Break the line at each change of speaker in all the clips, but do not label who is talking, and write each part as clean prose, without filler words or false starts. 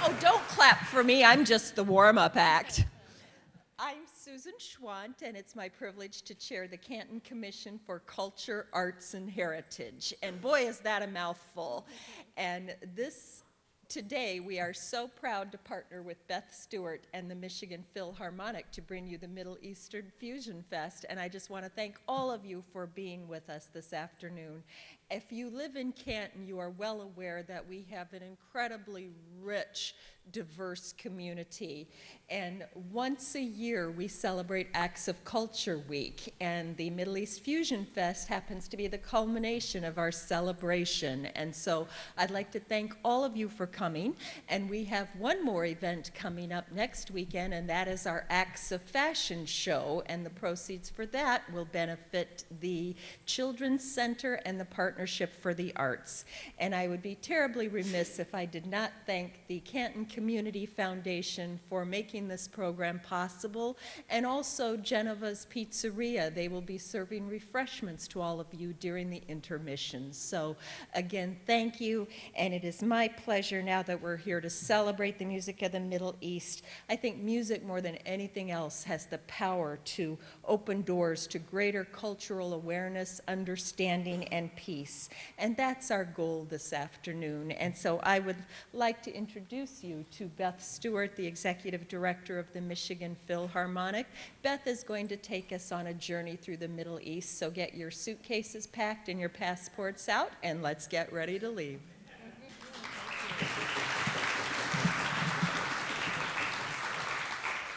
Oh, don't clap for me. I'm just the warm-up act. I'm Susan Schwant, and it's my privilege to chair the Canton Commission for Culture, Arts, and Heritage. And boy, is that a mouthful. And today, we are so proud to partner with Beth Stewart and the Michigan Philharmonic to bring you the Middle Eastern Fusion Fest. And I just want to thank all of you for being with us this afternoon. If you live in Canton, you are well aware that we have an incredibly rich, diverse community. And once a year, we celebrate Acts of Culture Week, and the Middle East Fusion Fest happens to be the culmination of our celebration. And so I'd like to thank all of you for coming, and we have one more event coming up next weekend, and that is our Acts of Fashion show, and the proceeds for that will benefit the Children's Center and the Partnership for the Arts. And I would be terribly remiss if I did not thank the Canton Community Foundation for making this program possible, and also Genova's Pizzeria. They will be serving refreshments to all of you during the intermissions. So again, thank you, and it is my pleasure now that we're here to celebrate the music of the Middle East. I think music more than anything else has the power to open doors to greater cultural awareness, understanding, and peace. And that's our goal this afternoon. And so I would like to introduce you to Beth Stewart, the Executive Director of the Michigan Philharmonic. Beth is going to take us on a journey through the Middle East, so get your suitcases packed and your passports out, and let's get ready to leave.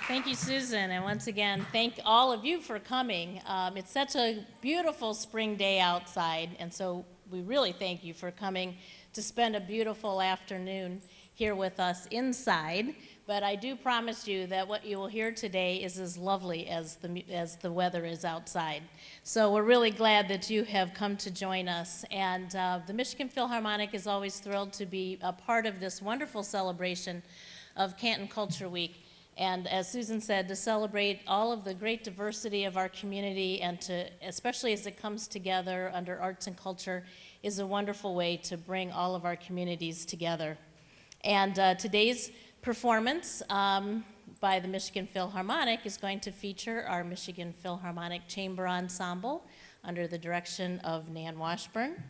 Thank you, Susan, and once again, thank all of you for coming. It's such a beautiful spring day outside, and so we really thank you for coming to spend a beautiful afternoon here with us inside. But I do promise you that what you will hear today is as lovely as the weather is outside. So we're really glad that you have come to join us. And the Michigan Philharmonic is always thrilled to be a part of this wonderful celebration of Canton Culture Week. And as Susan said, to celebrate all of the great diversity of our community, and to, especially as it comes together under arts and culture, is a wonderful way to bring all of our communities together. And today's performance by the Michigan Philharmonic is going to feature our Michigan Philharmonic Chamber Ensemble under the direction of Nan Washburn.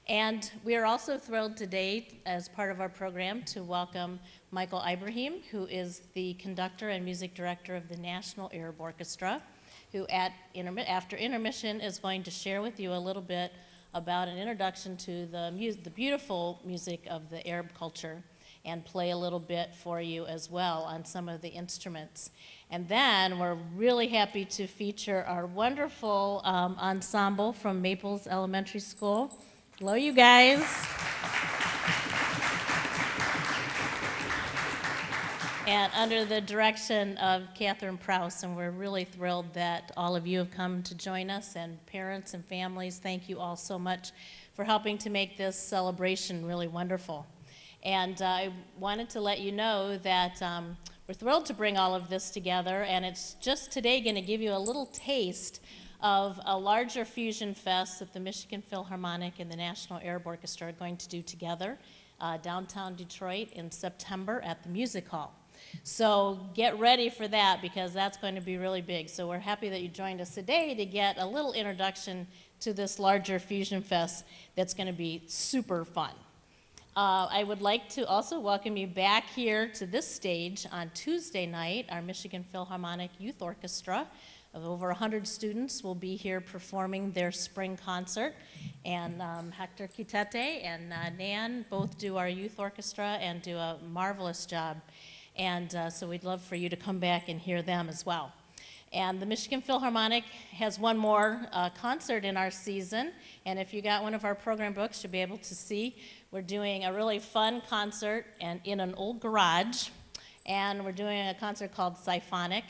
And we are also thrilled today, as part of our program, to welcome Michael Ibrahim, who is the conductor and music director of the National Arab Orchestra, who after intermission is going to share with you a little bit about an introduction to the beautiful music of the Arab culture, and play a little bit for you as well on some of the instruments. And then we're really happy to feature our wonderful ensemble from Maples Elementary School. Hello, you guys. And under the direction of Catherine Prouse, and we're really thrilled that all of you have come to join us, and parents and families, thank you all so much for helping to make this celebration really wonderful. And I wanted to let you know that we're thrilled to bring all of this together, and it's just today going to give you a little taste of a larger fusion fest that the Michigan Philharmonic and the National Arab Orchestra are going to do together downtown Detroit in September at the Music Hall. So get ready for that, because that's going to be really big. So we're happy that you joined us today to get a little introduction to this larger fusion fest that's going to be super fun. I would like to also welcome you back here to this stage on Tuesday night. Our Michigan Philharmonic Youth Orchestra of over 100 students will be here performing their spring concert. And Hector Quitete and Nan both do our youth orchestra and do a marvelous job. And so we'd love for you to come back and hear them as well. And the Michigan Philharmonic has one more concert in our season. And if you got one of our program books, you'll be able to see we're doing a really fun concert and in an old garage. And we're doing a concert called Symphonic.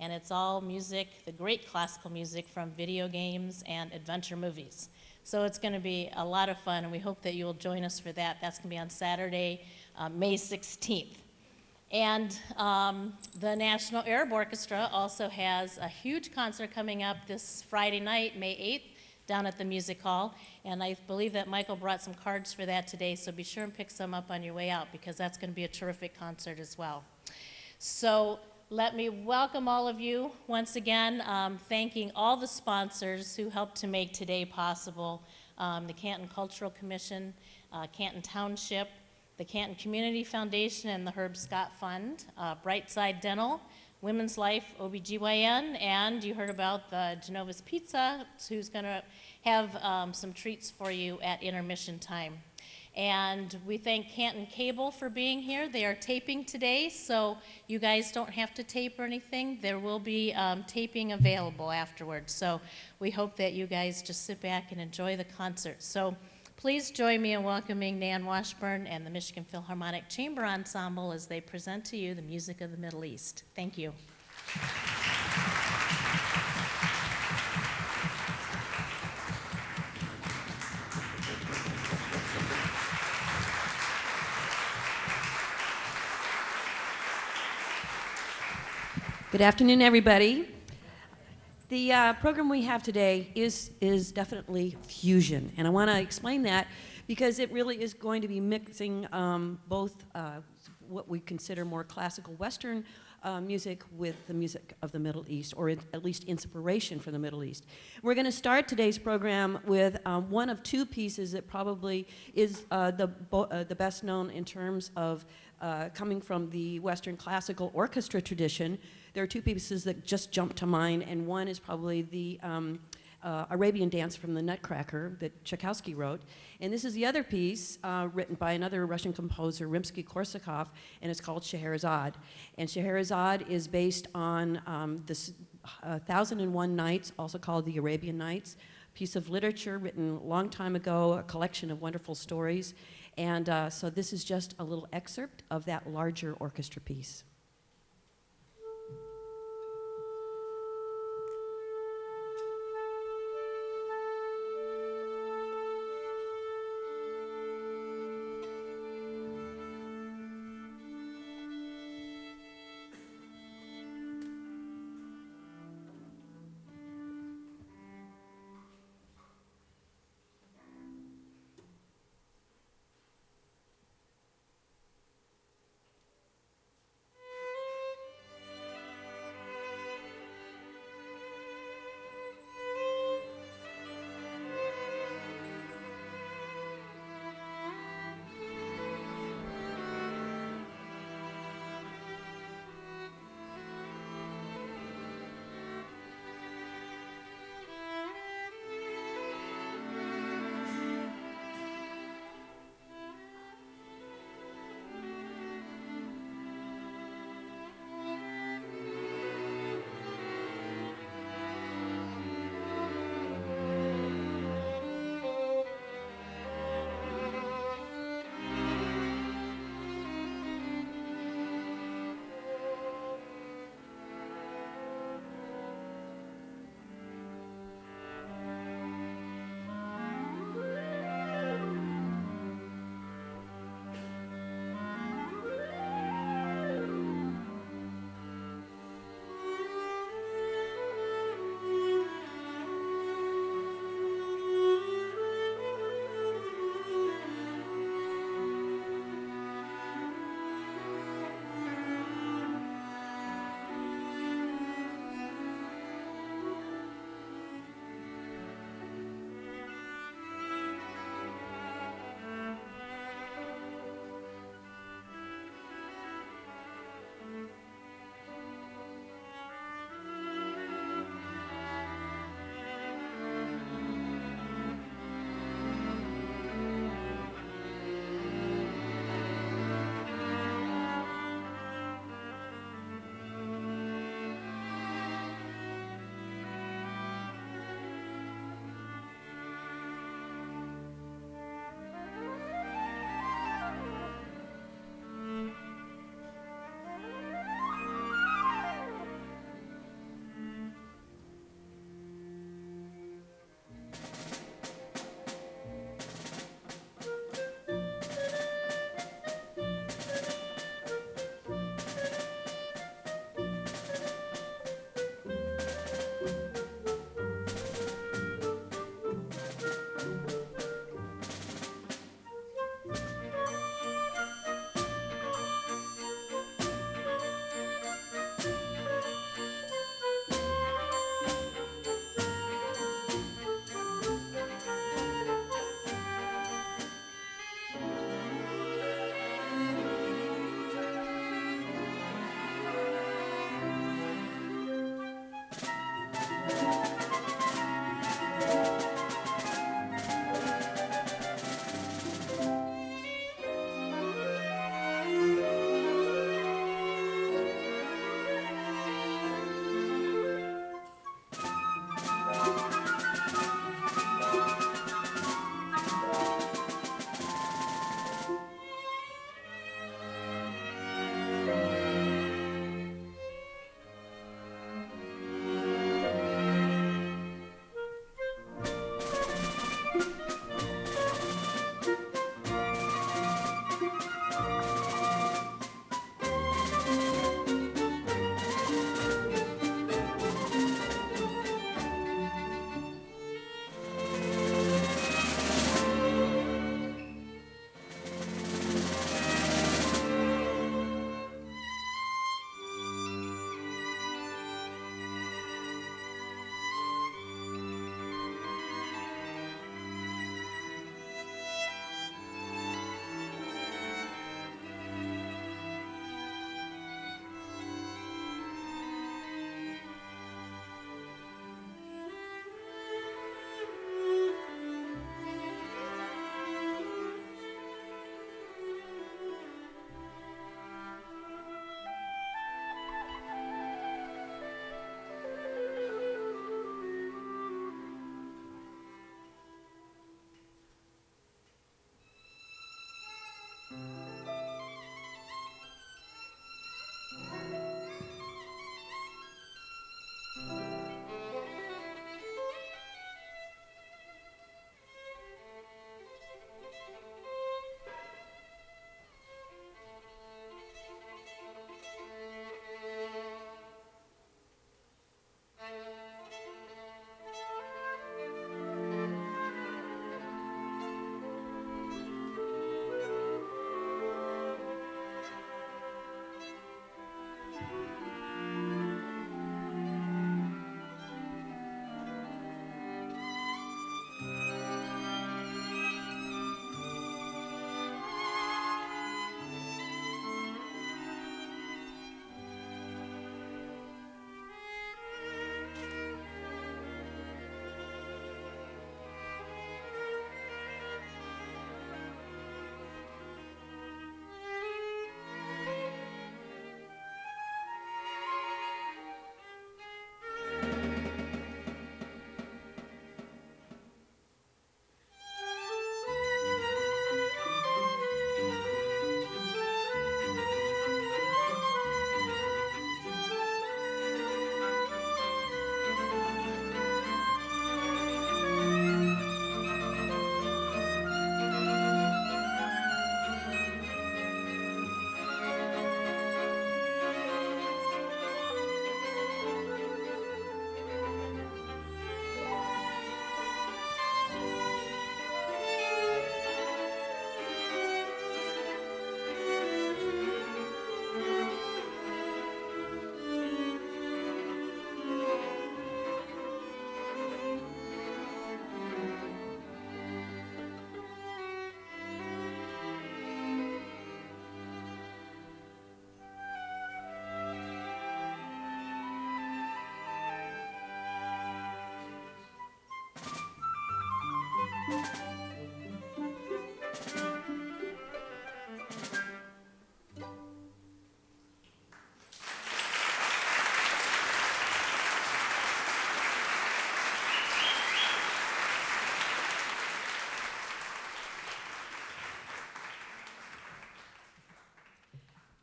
And it's all music, the great classical music from video games and adventure movies. So it's going to be a lot of fun, and we hope that you will join us for that. That's going to be on Saturday, May 16th. And the National Arab Orchestra also has a huge concert coming up this Friday night, May down at the music hall. And I believe that Michael brought some cards for that today, so be sure and pick some up on your way out because that's going to be a terrific concert as well. So let me welcome all of you once again, thanking all the sponsors who helped to make today possible. The Canton Cultural Commission, Canton Township, the Canton Community Foundation and the Herb Scott Fund, Brightside Dental, Women's Life OBGYN, and you heard about the Genova's Pizza, who's going to have some treats for you at intermission time. And we thank Canton Cable for being here. They are taping today, so you guys don't have to tape or anything. There will be taping available afterwards. So we hope that you guys just sit back and enjoy the concert. So please join me in welcoming Nan Washburn and the Michigan Philharmonic Chamber Ensemble as they present to you the music of the Middle East. Thank you.
Good afternoon, everybody. The program we have today is definitely fusion, and I want to explain that because it really is going to be mixing both what we consider more classical Western music with the music of the Middle East, or at least inspiration from the Middle East. We're going to start today's program with one of two pieces that probably is the best known in terms of coming from the Western classical orchestra tradition. There are two pieces that just jump to mind, and one is probably the Arabian Dance from the Nutcracker that Tchaikovsky wrote. And this is the other piece written by another Russian composer, Rimsky-Korsakov, and it's called Scheherazade. And Scheherazade is based on this 1001 Nights, also called the Arabian Nights, piece of literature written a long time ago, a collection of wonderful stories. And so this is just a little excerpt of that larger orchestra piece.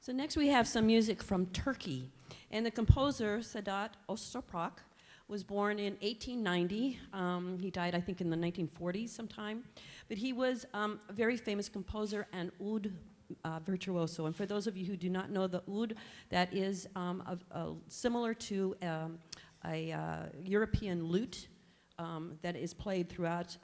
So next we have some music from Turkey. And the composer, Sedat Öztoprak, was born in 1890. He died, I think, in the 1940s sometime. But he was a very famous composer and oud virtuoso. And for those of you who do not know the oud, that is similar to a European lute that is played throughout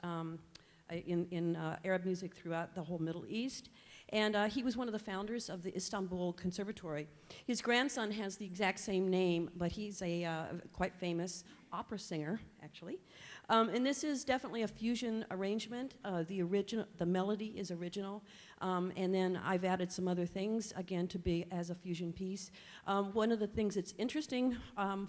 in Arab music throughout the whole Middle East. And he was one of the founders of the Istanbul Conservatory. His grandson has the exact same name, but he's a quite famous opera singer, actually. And this is definitely a fusion arrangement. The melody is original, and then I've added some other things, again, to be as a fusion piece. One of the things that's interesting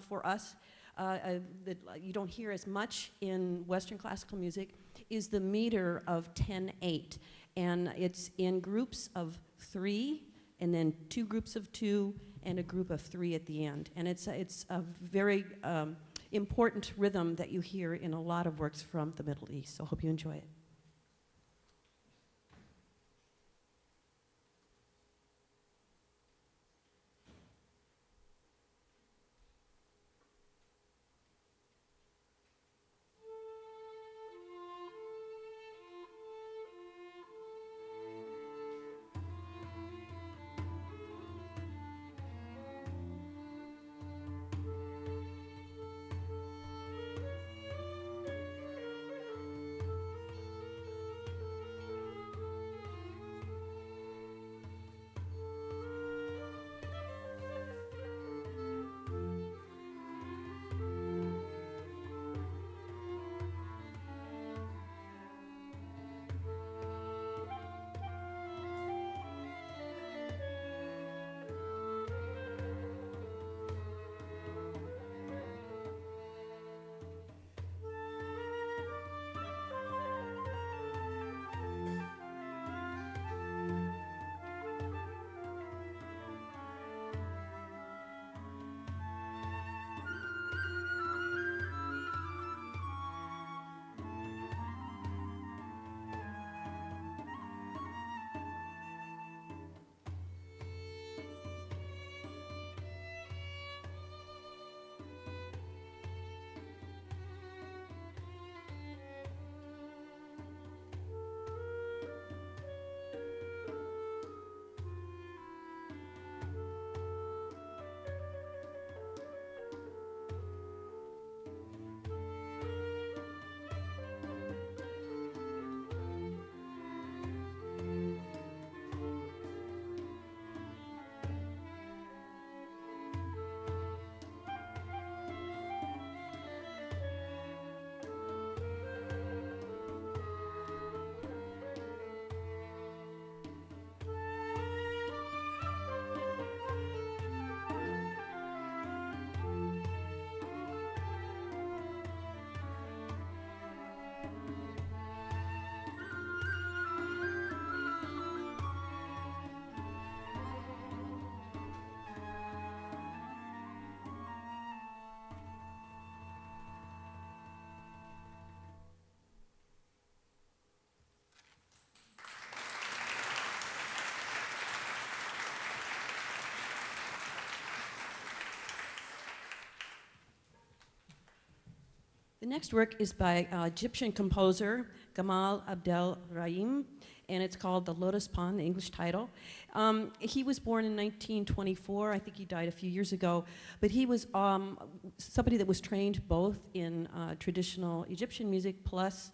for us that you don't hear as much in Western classical music is the meter of 10/8. And it's in groups of 3, and then 2 groups of 2, and a group of 3 at the end. And it's a very important rhythm that you hear in a lot of works from the Middle East. So I hope you enjoy it. The next work is by Egyptian composer Gamal Abdel Rahim, and it's called The Lotus Pond, the English title. He was born in 1924. I think he died a few years ago. But he was somebody that was trained both in traditional Egyptian music, plus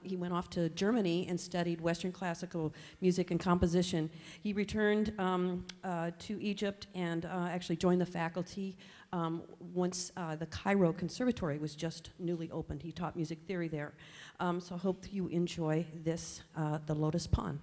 he went off to Germany and studied Western classical music and composition. He returned to Egypt and actually joined the faculty once the Cairo Conservatory was just newly opened. He taught music theory there. So I hope you enjoy this, The Lotus Pond.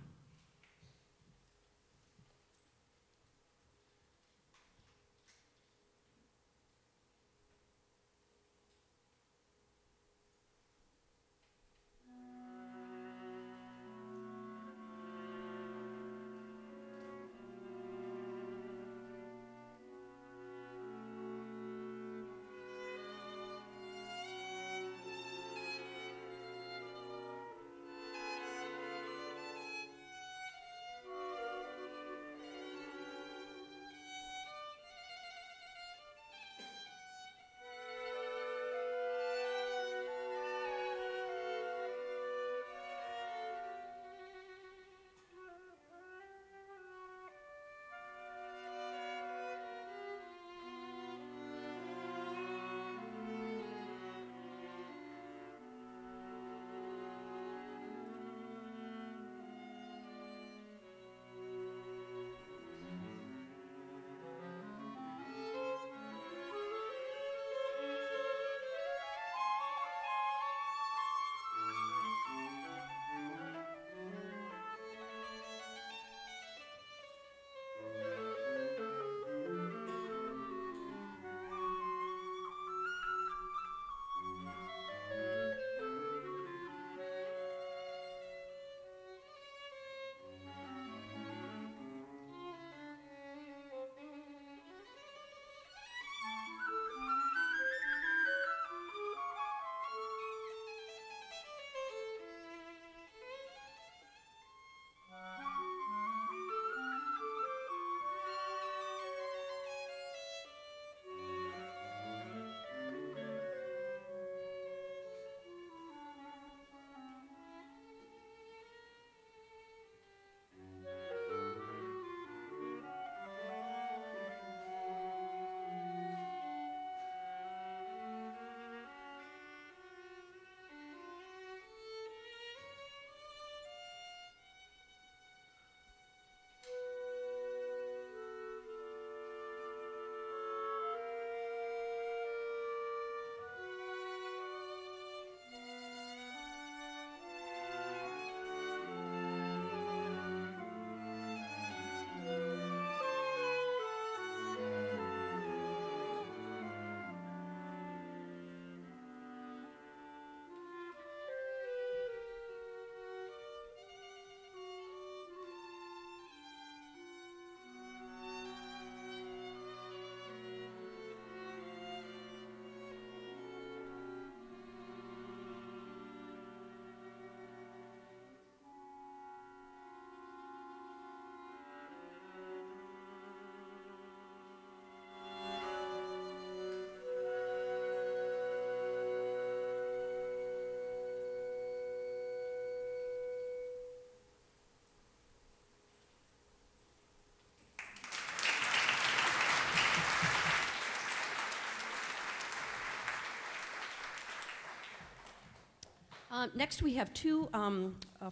Next, we have two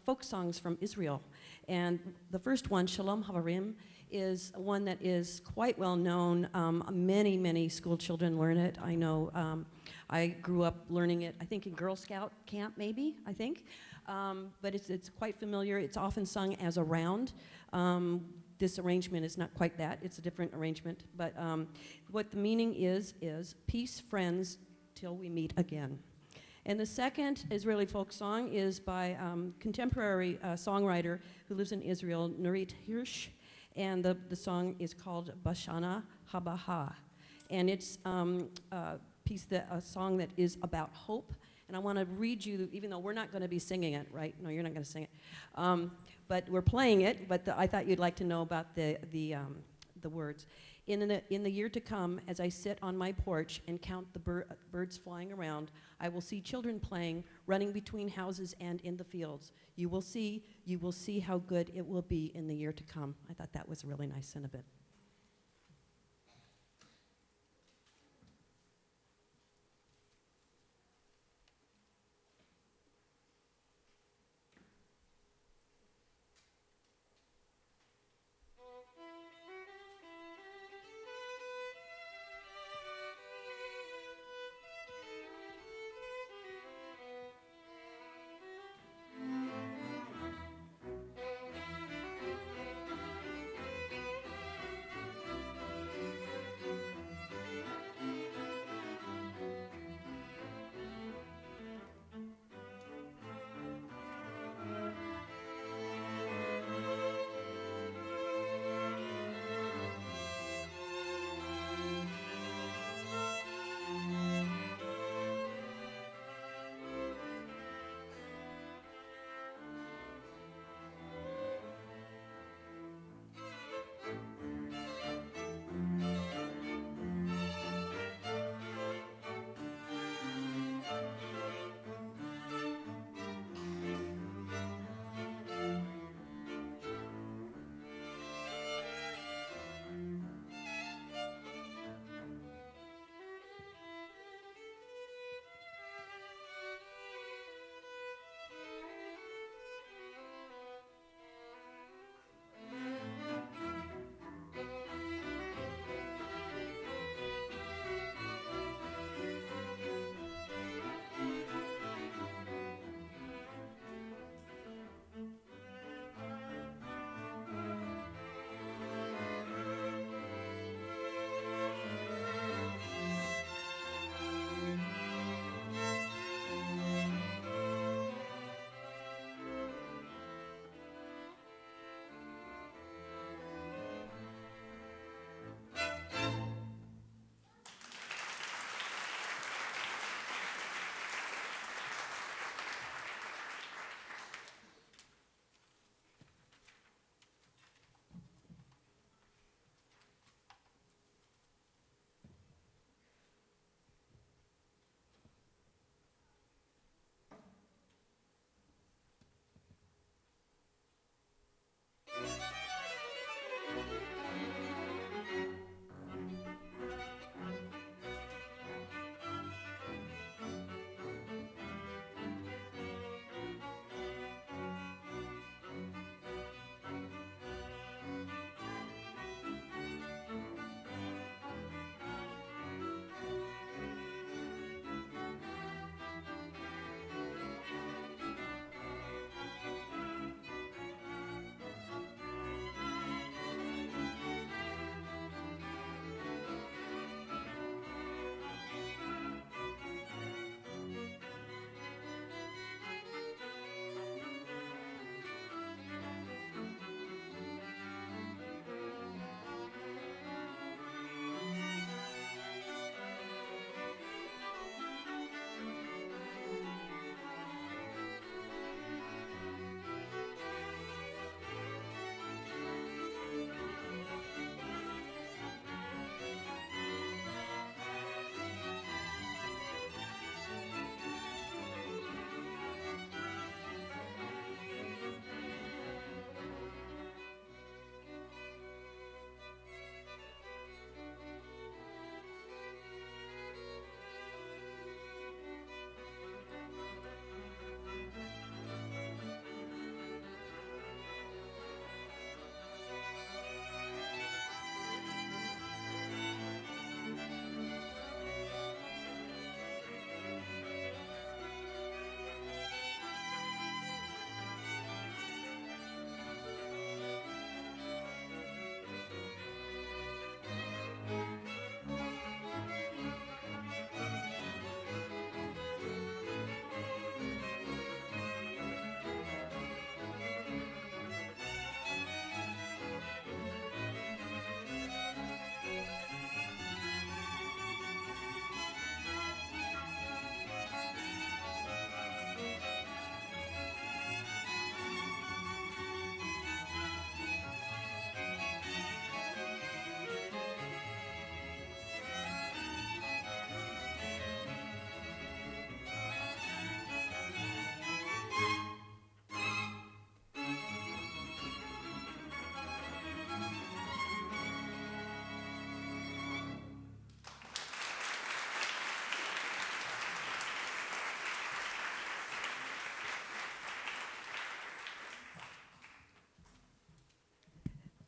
folk songs from Israel. And the first one, Shalom Havarim, is one that is quite well known. Many school children learn it. I know I grew up learning it, I think in Girl Scout camp, maybe, I think. But it's quite familiar. It's often sung as a round. This arrangement is not quite that. It's a different arrangement. But what the meaning is peace, friends, till we meet again. And the second Israeli folk song is by contemporary songwriter who lives in Israel, Nurit Hirsch, and the song is called Bashana Habaha. And it's a song that is about hope. And I want to read you, even though we're not going to be singing it, right? No, you're not going to sing it. But we're playing it, but I thought you'd like to know about the words. In the year to come, as I sit on my porch and count the birds flying around, I will see children playing, running between houses and in the fields. You will see how good it will be in the year to come. I thought that was a really nice sentiment.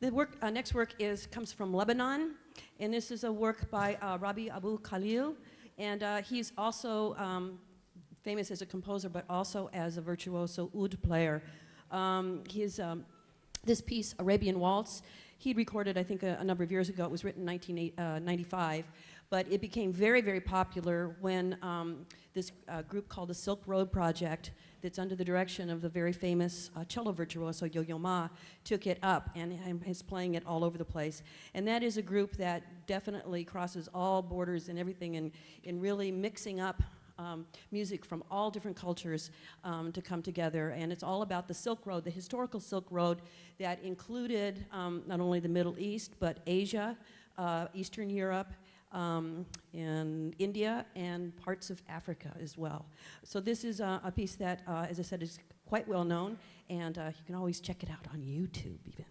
The next work comes from Lebanon, and this is a work by Rabi Abu Khalil, and he's also famous as a composer, but also as a virtuoso oud player. This piece, Arabian Waltz, he recorded, I think, a number of years ago. It was written in 1995, but it became very, very popular when this group called the Silk Road Project, that's under the direction of the very famous cello virtuoso Yo-Yo Ma, took it up and is playing it all over the place. And that is a group that definitely crosses all borders and everything in really mixing up music from all different cultures to come together. And it's all about the Silk Road, the historical Silk Road that included not only the Middle East, but Asia, Eastern Europe, and India, and parts of Africa as well. So this is a piece that, as I said, is quite well known, and you can always check it out on YouTube even.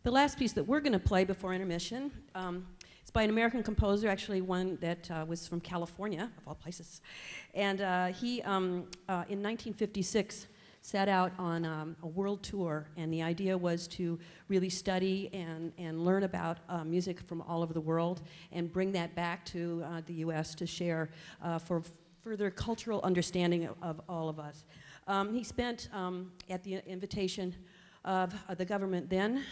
The last piece that we're going to play before intermission is by an American composer, actually one that was from California, of all places. And he, in 1956, set out on a world tour, and the idea was to really study and learn about music from all over the world and bring that back to the U.S. to share for further cultural understanding of all of us. He spent, at the invitation of the government then,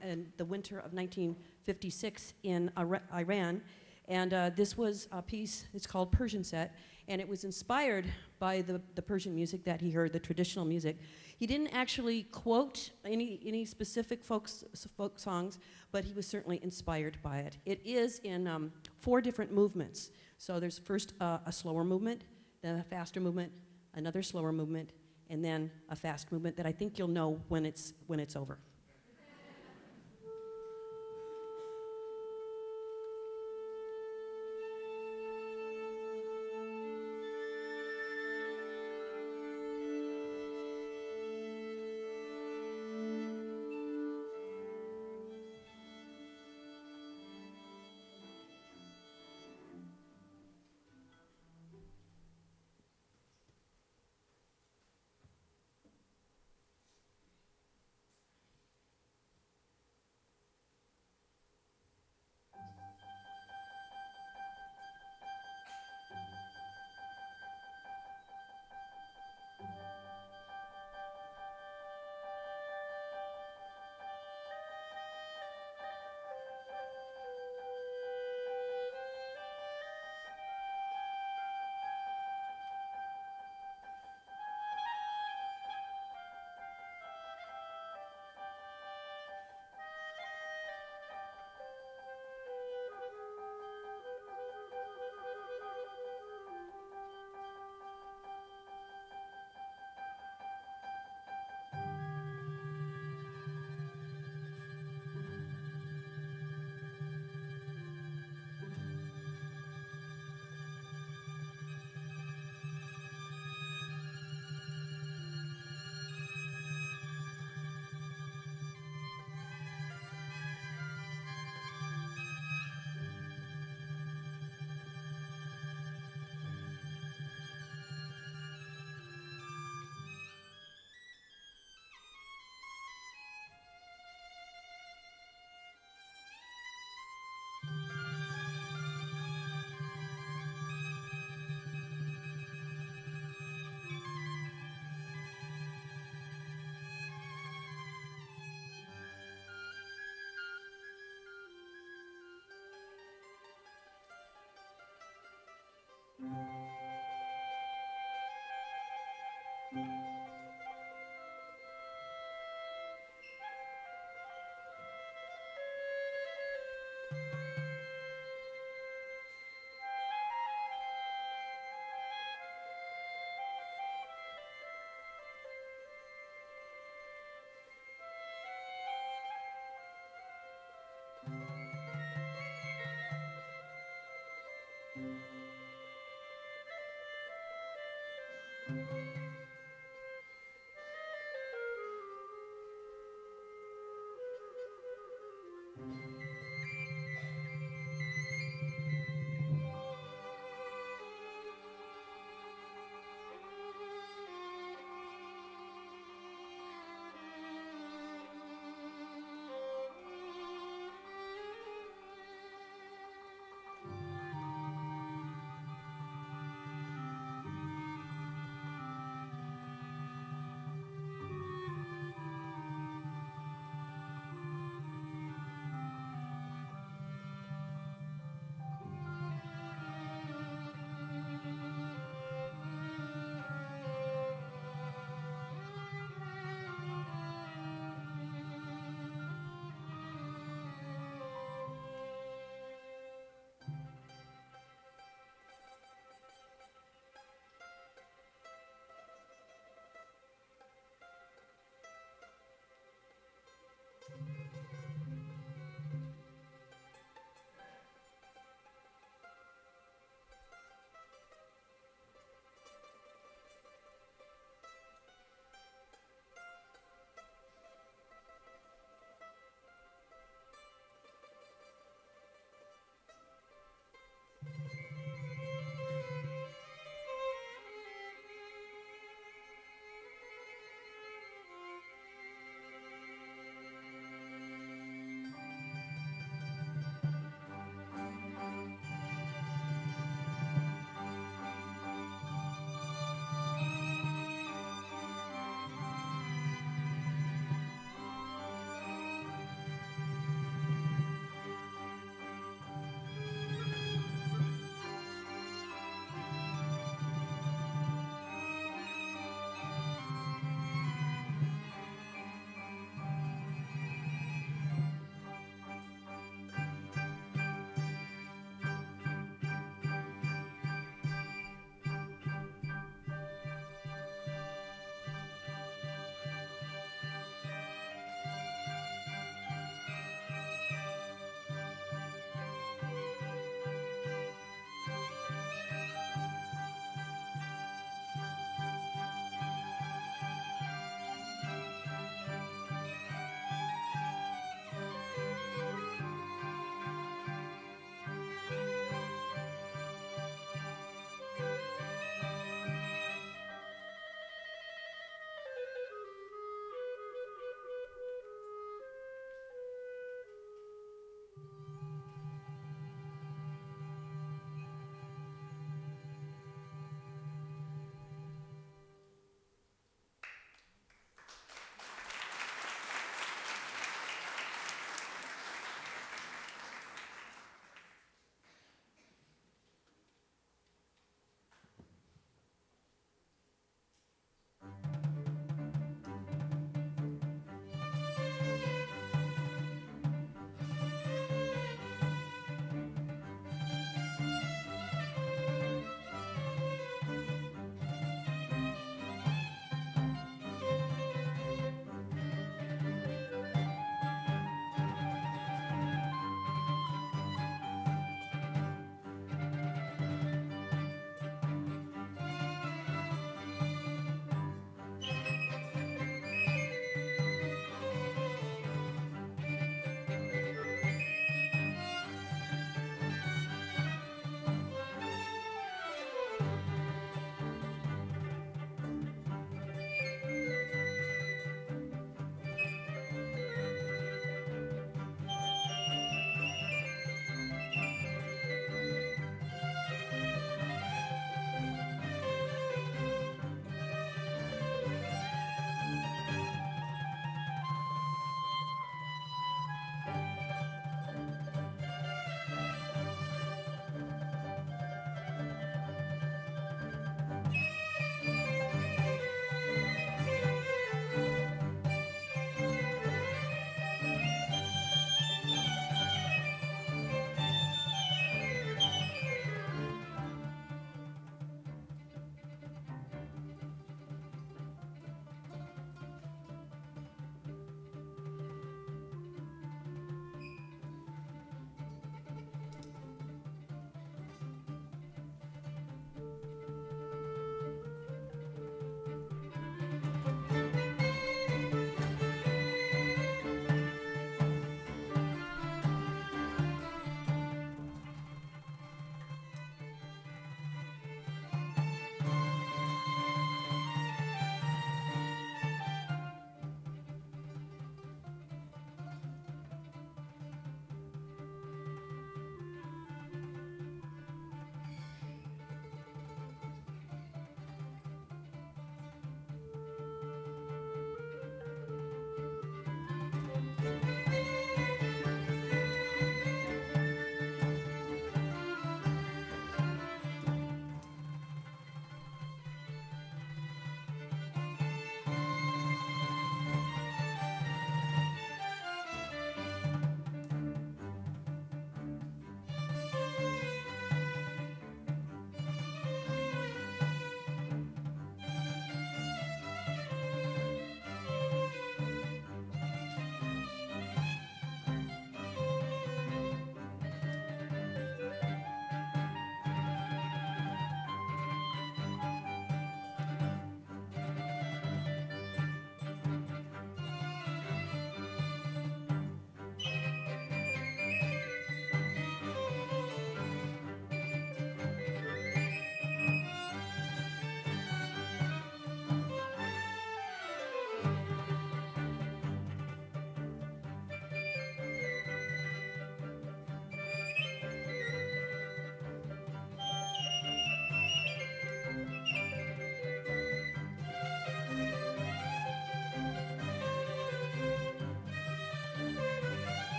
in the winter of 1956 in Iran, and this was a piece, it's called Persian Set, and it was inspired by the Persian music that he heard, the traditional music. He didn't actually quote any specific folk songs, but he was certainly inspired by it. It is in 4 different movements. So there's first a slower movement, then a faster movement, another slower movement, and then a fast movement that I think you'll know when it's over.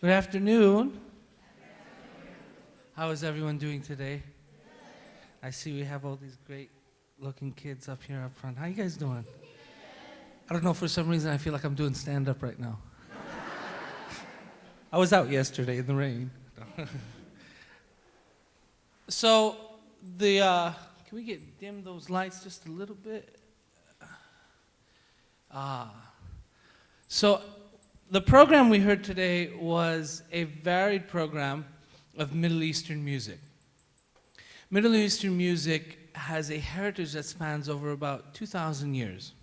Good afternoon. How is everyone doing today? I see we have all these great looking kids up here up front. How you guys doing? I don't know, for some reason I feel like I'm doing stand-up right now. I was out yesterday in the rain. So, can we dim those lights just a little bit? So, the program we heard today was a varied program of Middle Eastern music. Middle Eastern music has a heritage that spans over about 2,000 years.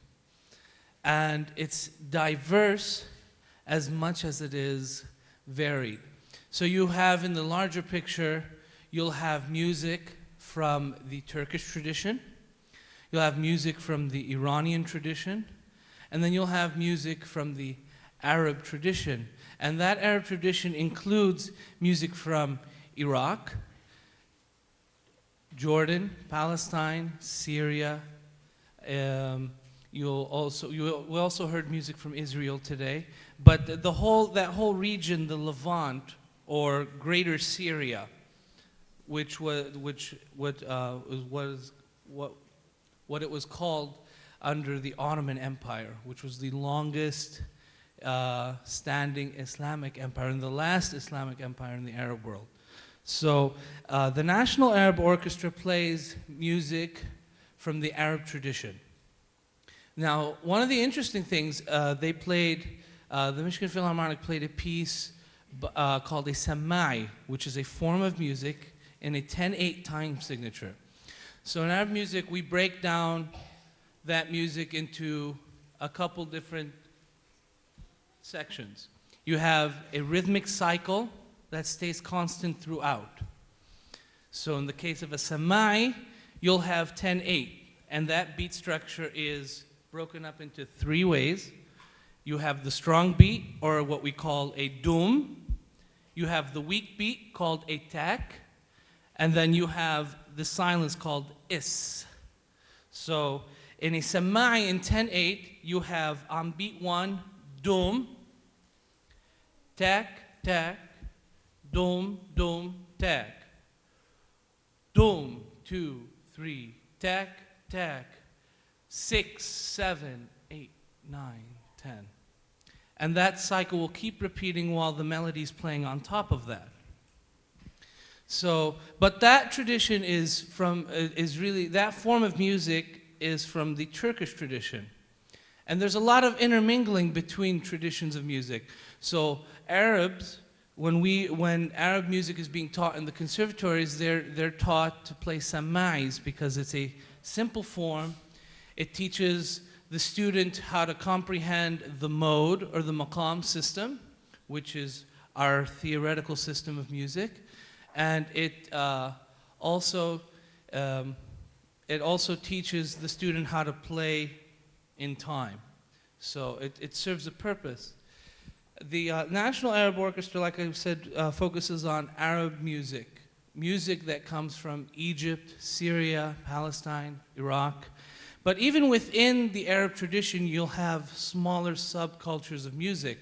And it's diverse as much as it is varied. So you have in the larger picture, you'll have music from the Turkish tradition, you'll have music from the Iranian tradition, and then you'll have music from the Arab tradition. And that Arab tradition includes music from Iraq, Jordan, Palestine, Syria. We also heard music from Israel today. But that whole region, the Levant, or Greater Syria, which was what it was called under the Ottoman Empire, which was the longest standing Islamic empire and the last Islamic empire in the Arab world. So the National Arab Orchestra plays music from the Arab tradition. Now, one of the interesting things, the Michigan Philharmonic played a piece called a samai, which is a form of music in a 10/8 time signature. So in Arab music, we break down that music into a couple different sections. You have a rhythmic cycle that stays constant throughout. So in the case of a samai, you'll have 10/8, and that beat structure is broken up into 3 ways. You have the strong beat, or what we call a dum. You have the weak beat, called a tak. And then you have the silence, called is. So in a samai in 10/8, you have on beat 1, dum, tak, tak, dum, dum, tak. Dum, 2, 3, tak, tak, 6, 7, 8, 9, 10. And that cycle will keep repeating while the melody is playing on top of that. So, but that tradition is really, that form of music is from the Turkish tradition. And there's a lot of intermingling between traditions of music. So Arabs, when Arab music is being taught in the conservatories, they're taught to play samais because it's a simple form. It teaches the student how to comprehend the mode or the maqam system, which is our theoretical system of music. And it also teaches the student how to play in time. So it serves a purpose. The National Arab Orchestra, like I said, focuses on Arab music. Music that comes from Egypt, Syria, Palestine, Iraq. But even within the Arab tradition, you'll have smaller subcultures of music.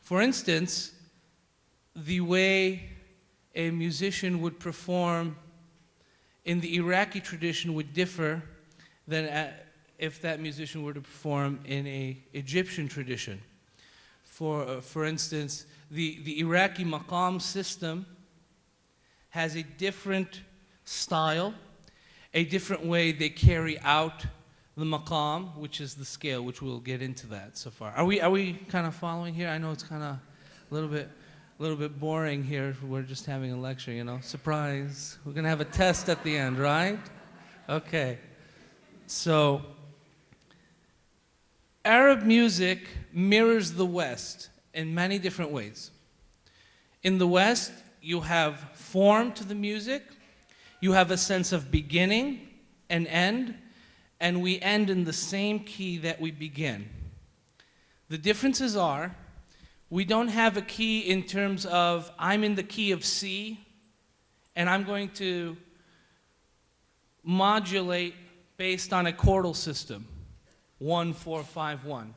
For instance, the way a musician would perform in the Iraqi tradition would differ than if that musician were to perform in an Egyptian tradition. For instance, the Iraqi maqam system has a different style, a different way they carry out the maqam, which is the scale, which we'll get into that so far. Are we kind of following here? I know it's kind of a little bit boring here. We're just having a lecture, you know. Surprise. We're going to have a test at the end, right? Okay. So Arab music mirrors the West in many different ways. In the West, you have form to the music, you have a sense of beginning and end, and we end in the same key that we begin. The differences are, we don't have a key in terms of, I'm in the key of C, and I'm going to modulate based on a chordal system. 1, 4, 5, 1.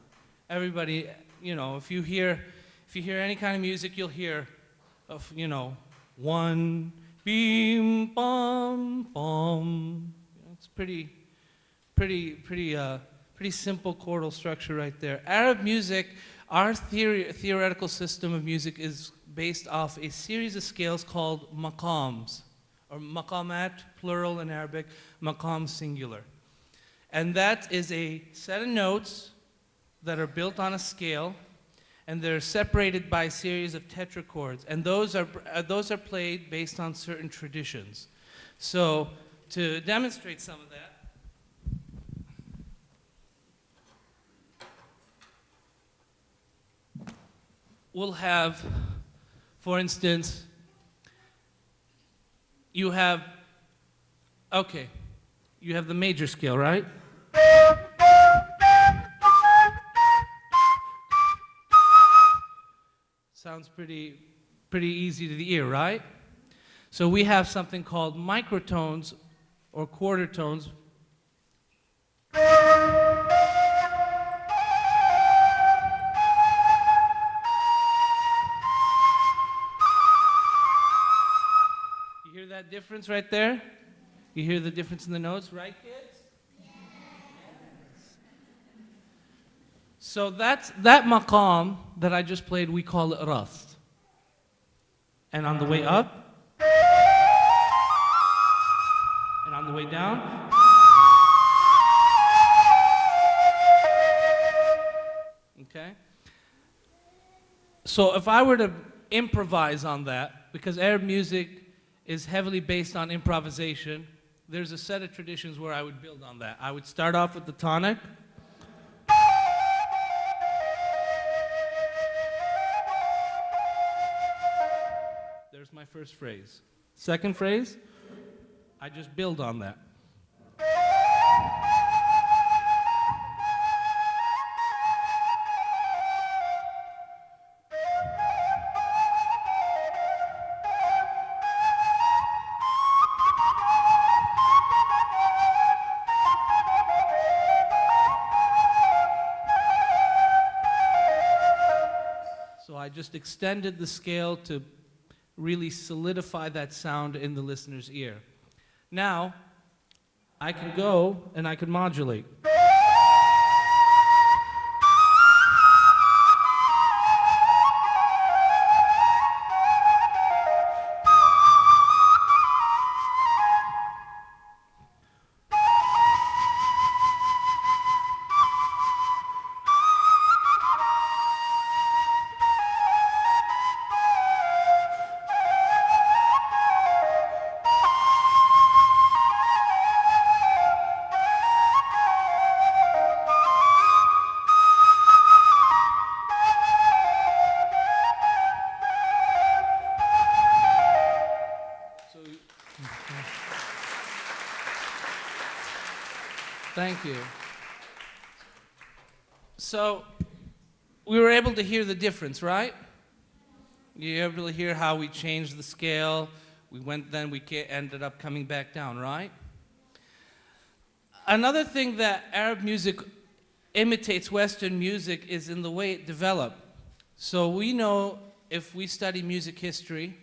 Everybody, you know, if you hear any kind of music, you'll hear, you know, 1, beam, bum, bum. It's pretty simple chordal structure right there. Arab music, our theoretical system of music is based off a series of scales called maqams, or maqamat, plural in Arabic, maqam singular. And that is a set of notes that are built on a scale, and they're separated by a series of tetrachords. And those are played based on certain traditions. So to demonstrate some of that, we'll have, for instance, you have the major scale, right? Sounds pretty easy to the ear, right? So we have something called microtones or quarter tones. You hear that difference right there? You hear the difference in the notes, right, kids? Yes. So that maqam that I just played, we call it rast. And on the way up, and on the way down, okay? So if I were to improvise on that, because Arab music is heavily based on improvisation, there's a set of traditions where I would build on that. I would start off with the tonic. There's my first phrase. Second phrase, I just build on that. So I just extended the scale to really solidify that sound in the listener's ear. Now, I can go and I can modulate. Thank you. So, we were able to hear the difference, right? You were able to hear how we changed the scale. We ended up coming back down, right? Another thing that Arab music imitates Western music is in the way it developed. So we know, if we study music history,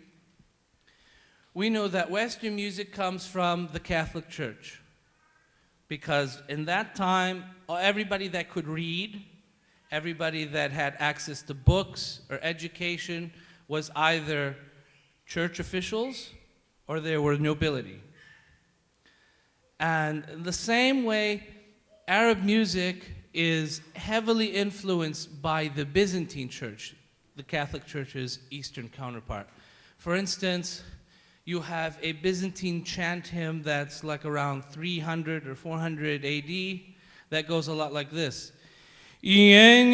we know that Western music comes from the Catholic Church. Because in that time, everybody that could read, everybody that had access to books or education was either church officials or there were nobility. And in the same way, Arab music is heavily influenced by the Byzantine Church, the Catholic Church's Eastern counterpart. For instance, you have a Byzantine chant hymn that's like around 300 or 400 AD that goes a lot like this. And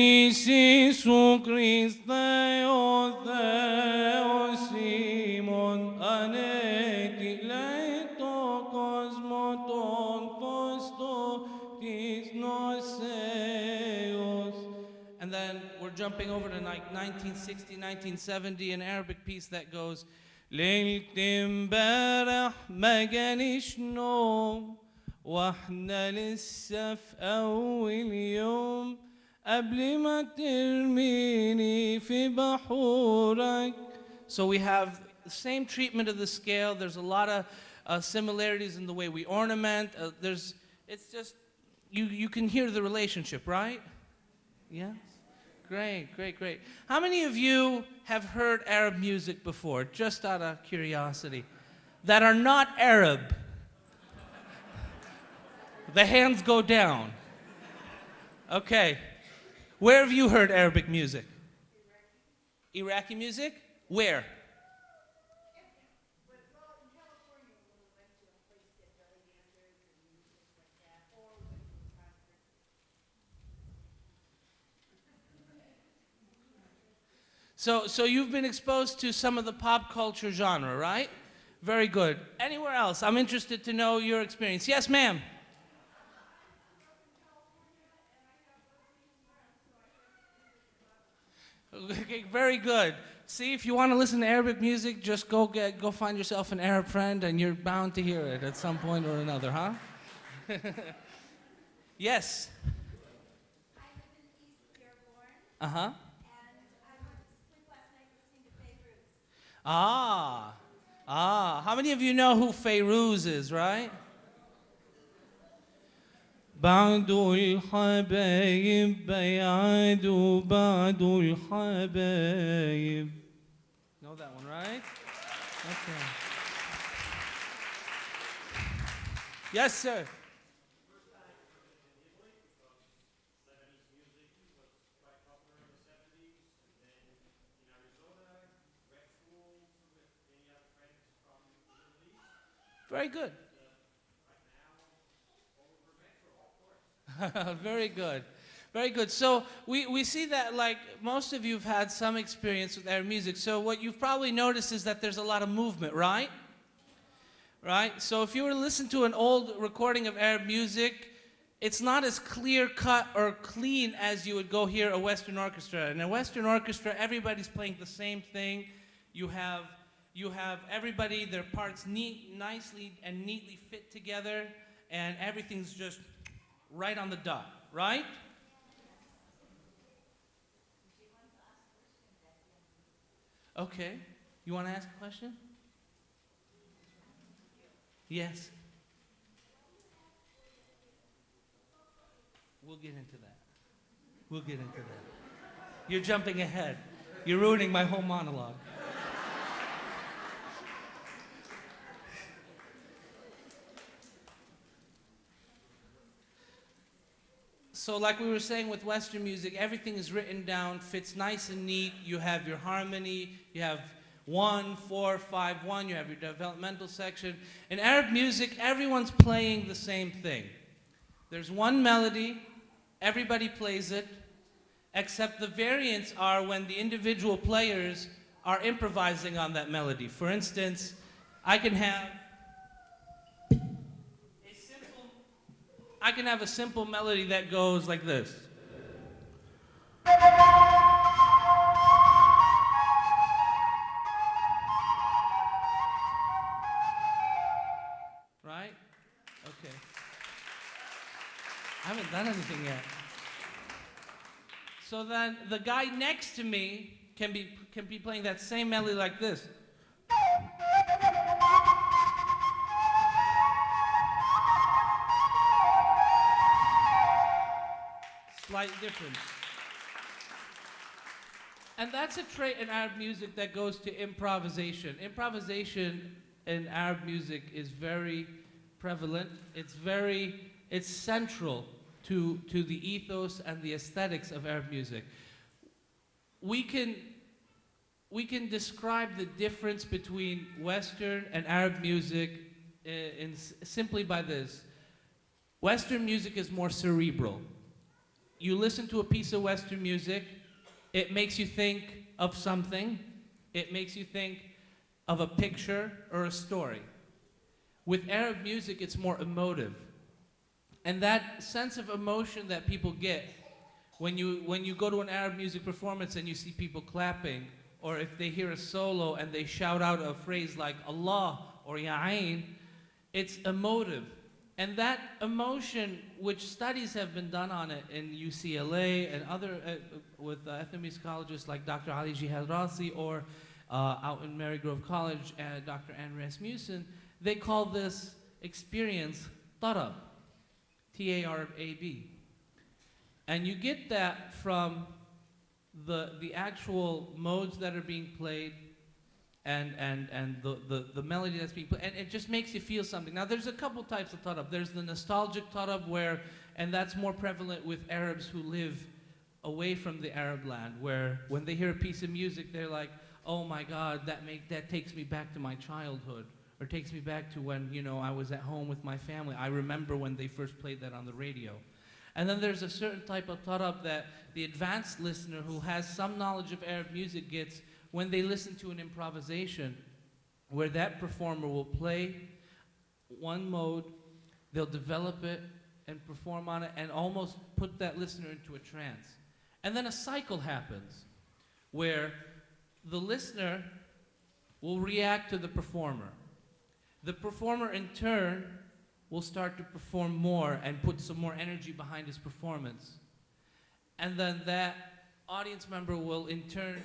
then we're jumping over to like 1960, 1970, an Arabic piece that goes, ليلة امبارح ما جانيش نوم واحنا لسه في أول يوم قبل ما ترميني في بحورك. So we have the same treatment of the scale. There's a lot of similarities in the way we ornament. It's just, you can hear the relationship, right? Yeah? Great, great, great. How many of you have heard Arab music before, just out of curiosity, that are not Arab? The hands go down. Okay. Where have you heard Arabic music? Iraqi music? Where? So you've been exposed to some of the pop culture genre, right? Very good. Anywhere else? I'm interested to know your experience. Yes, ma'am. Okay, very good. See, if you want to listen to Arabic music, just go find yourself an Arab friend, and you're bound to hear it at some point or another, huh? Yes.
I live in East Dearborn.
Uh-huh.
And I went to sleep last night listening to Beirut.
How many of you know who Fairuz is, right? بعد الحبايب بعد وبعد الحبايب. Know that one, right? Okay. Yes, sir. Very good. Very good. Very good. So we see that, like, most of you have had some experience with Arab music. So what you've probably noticed is that there's a lot of movement, right? Right? So if you were to listen to an old recording of Arab music, it's not as clear-cut or clean as you would go hear a Western orchestra. In a Western orchestra, everybody's playing the same thing. You have everybody, their parts nicely and neatly fit together, and everything's just right on the dot, right? Okay. You want to ask a question? Yes. We'll get into that. We'll get into that. You're jumping ahead. You're ruining my whole monologue. So like we were saying with Western music, everything is written down, fits nice and neat. You have your harmony, you have 1, 4, 5, 1, you have your developmental section. In Arab music, everyone's playing the same thing. There's one melody, everybody plays it, except the variants are when the individual players are improvising on that melody. For instance, I can have a simple melody that goes like this. Right? Okay. I haven't done anything yet. So then the guy next to me can be playing that same melody like this. Slight difference. And that's a trait in Arab music that goes to improvisation. Improvisation in Arab music is very prevalent. It's central to the ethos and the aesthetics of Arab music. We can describe the difference between Western and Arab music simply by this. Western music is more cerebral. You listen to a piece of Western music, it makes you think of something. It makes you think of a picture or a story. With Arab music, it's more emotive. And that sense of emotion that people get when you go to an Arab music performance and you see people clapping, or if they hear a solo and they shout out a phrase like Allah or Ya Ain, it's emotive. And that emotion, which studies have been done on it in UCLA and other, with ethnomusicologists like Dr. Ali Jihad Rasi, or out in Marygrove College, Dr. Anne Rasmussen, they call this experience tarab, T-A-R-A-B. And you get that from the actual modes that are being played and the melody that's being played, and it just makes you feel something. Now there's a couple types of tarab. There's the nostalgic tarab where, and that's more prevalent with Arabs who live away from the Arab land, where when they hear a piece of music, they're like, oh my God, that takes me back to my childhood, or takes me back to when, you know, I was at home with my family. I remember when they first played that on the radio. And then there's a certain type of tarab that the advanced listener who has some knowledge of Arab music gets when they listen to an improvisation, where that performer will play one mode, they'll develop it and perform on it and almost put that listener into a trance. And then a cycle happens where the listener will react to the performer. The performer in turn will start to perform more and put some more energy behind his performance. And then that audience member will in turn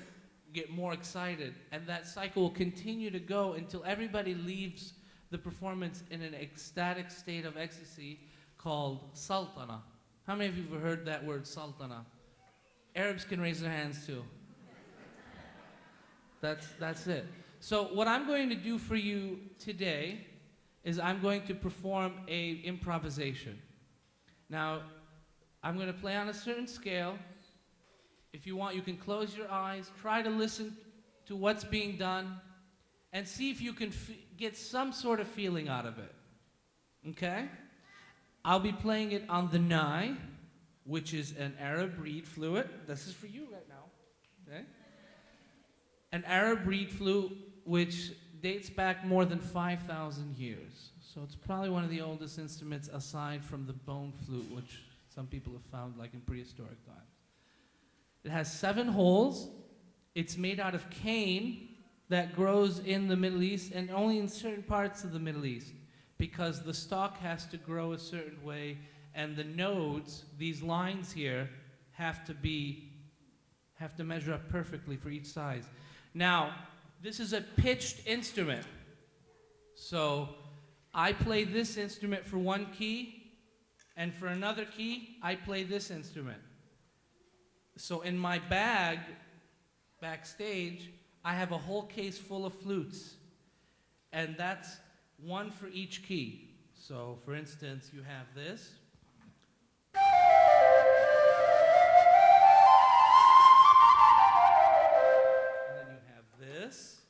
get more excited, and that cycle will continue to go until everybody leaves the performance in an ecstatic state of ecstasy called sultana. How many of you have heard that word, sultana? Arabs can raise their hands too. That's it. So what I'm going to do for you today is I'm going to perform a improvisation. Now, I'm going to play on a certain scale. If you want, you can close your eyes, try to listen to what's being done, and see if you can get some sort of feeling out of it. Okay? I'll be playing it on the nai, which is an Arab reed flute. This is for you right now. Okay? An Arab reed flute which dates back more than 5,000 years. So it's probably one of the oldest instruments aside from the bone flute, which some people have found like in prehistoric times. It has 7 holes. It's made out of cane that grows in the Middle East and only in certain parts of the Middle East, because the stalk has to grow a certain way and the nodes, these lines here, have to measure up perfectly for each size. Now, this is a pitched instrument. So I play this instrument for one key, and for another key, I play this instrument. So in my bag, backstage, I have a whole case full of flutes. And that's one for each key. So for instance, you have this. And then you have this.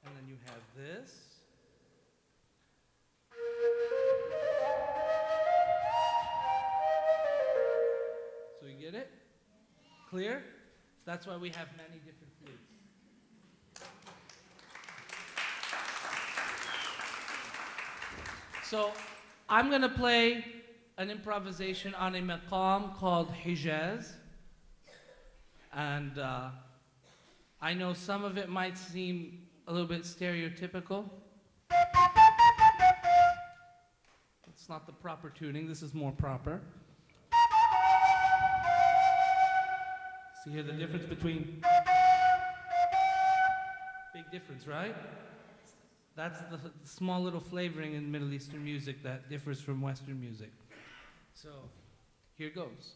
And then you have this. So you get it? Clear? That's why we have many different flutes. So I'm going to play an improvisation on a maqam called Hijaz. And I know some of it might seem a little bit stereotypical. It's not the proper tuning, this is more proper. See here the difference between... Big difference, right? That's the small little flavoring in Middle Eastern music that differs from Western music. So, here goes.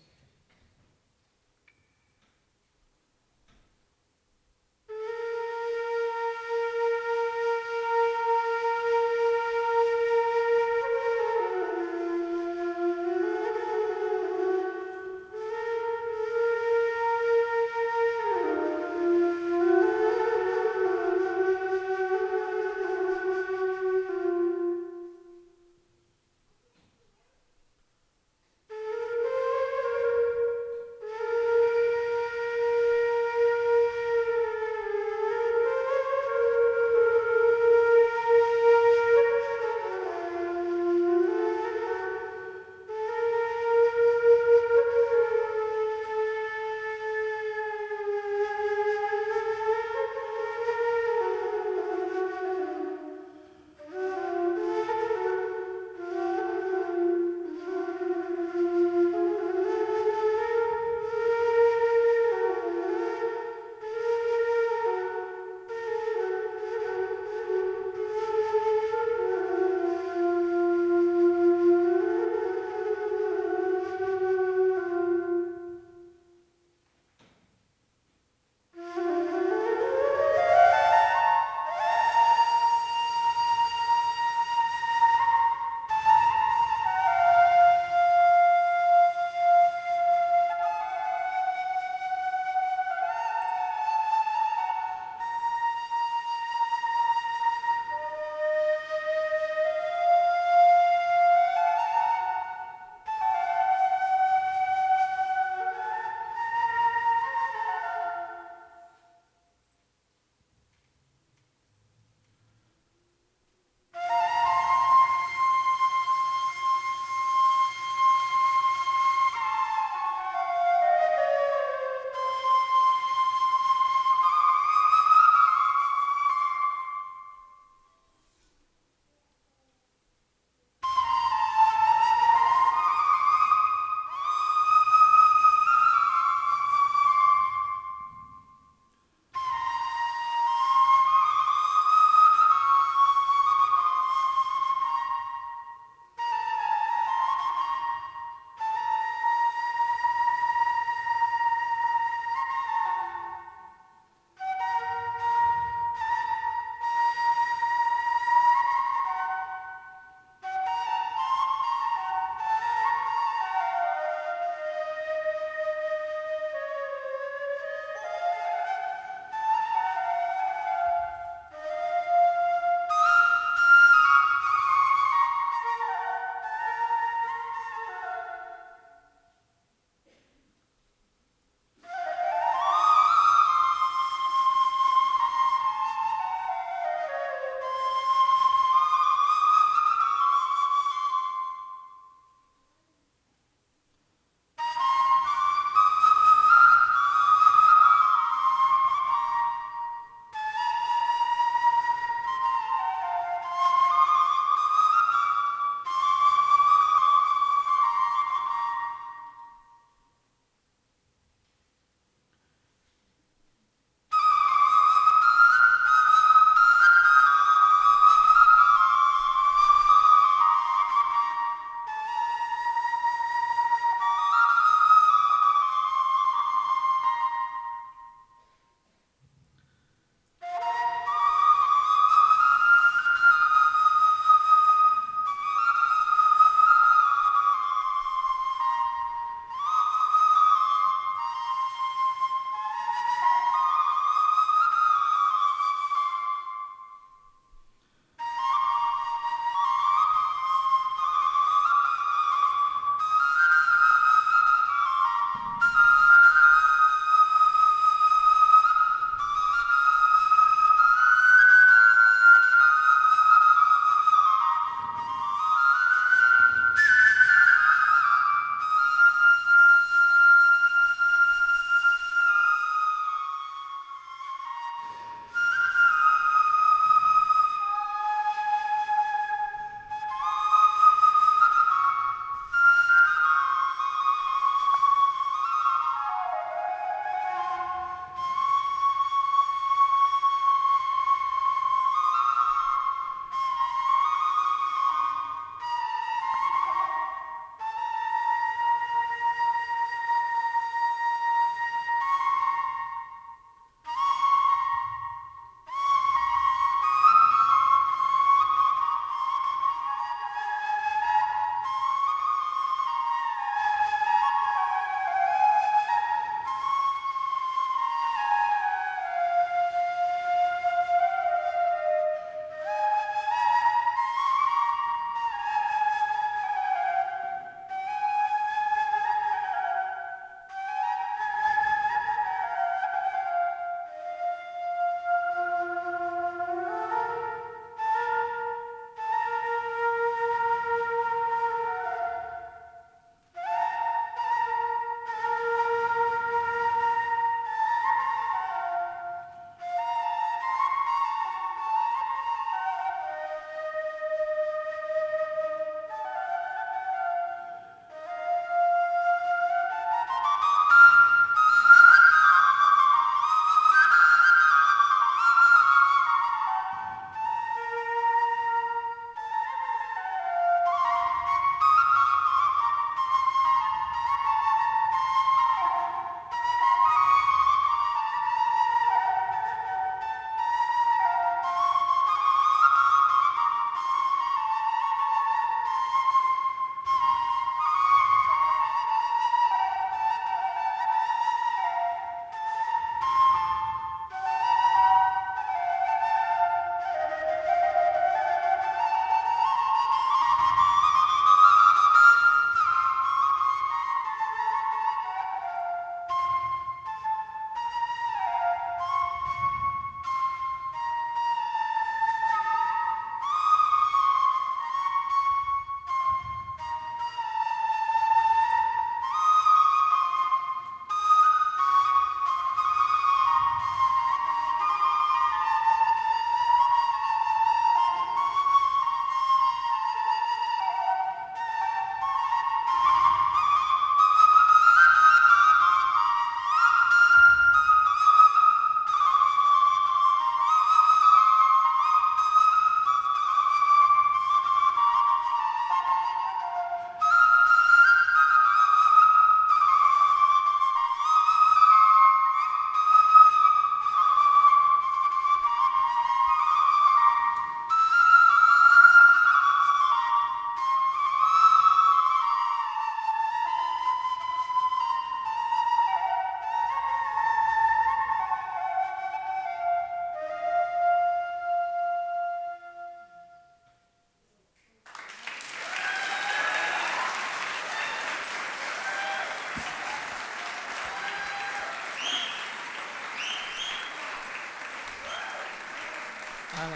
I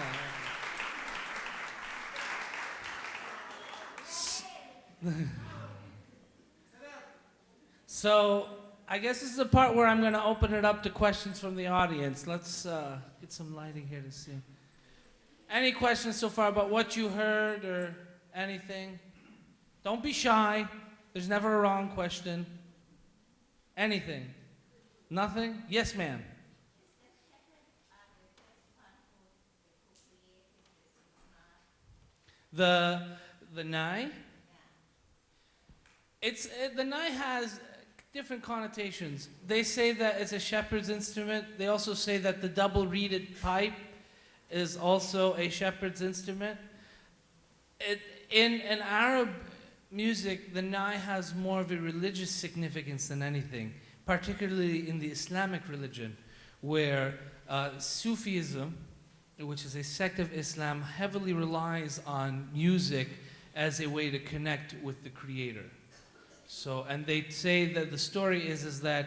know. So I guess this is the part where I'm going to open it up to questions from the audience. Let's get some lighting here to see. Any questions so far about what you heard or anything? Don't be shy. There's never a wrong question. Anything? Nothing? Yes, ma'am. The nai? The nai has different connotations. They say that it's a shepherd's instrument. They also say that the double-reeded pipe is also a shepherd's instrument. In Arab music, the nai has more of a religious significance than anything, particularly in the Islamic religion, where Sufism, which is a sect of Islam, heavily relies on music as a way to connect with the Creator. So, and they say that the story is that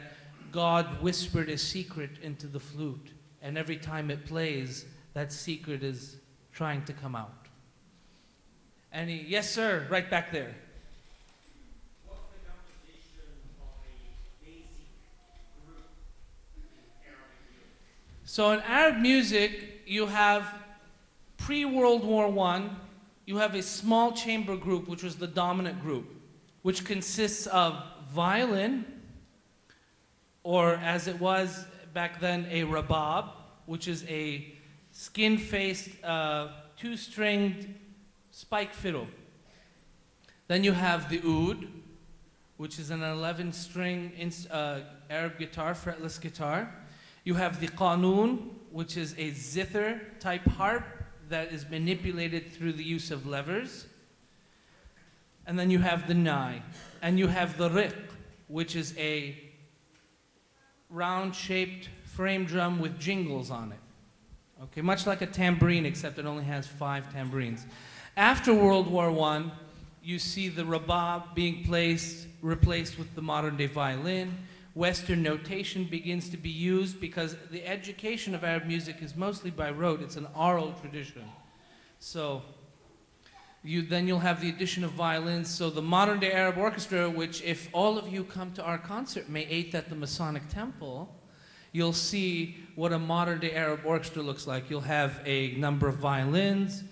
God whispered a secret into the flute, and every time it plays, that secret is trying to come out. Yes, sir, right back there.
What's the composition of a basic group in Arabic music?
So in Arab music, you have pre-World War I, you have a small chamber group, which was the dominant group, which consists of violin, or as it was back then, a rabab, which is a skin-faced, two-stringed spike fiddle. Then you have the oud, which is an 11-string Arab guitar, fretless guitar. You have the qanun, which is a zither-type harp that is manipulated through the use of levers. And then you have the nai. And you have the riq, which is a round-shaped frame drum with jingles on it. Okay, much like a tambourine, except it only has 5 tambourines. After World War I, you see the rabab being replaced with the modern-day violin. Western notation begins to be used because the education of Arab music is mostly by rote. It's an oral tradition. So then you'll have the addition of violins. So the modern-day Arab orchestra, which if all of you come to our concert, May 8th at the Masonic Temple, you'll see what a modern-day Arab orchestra looks like. You'll have a number of violins.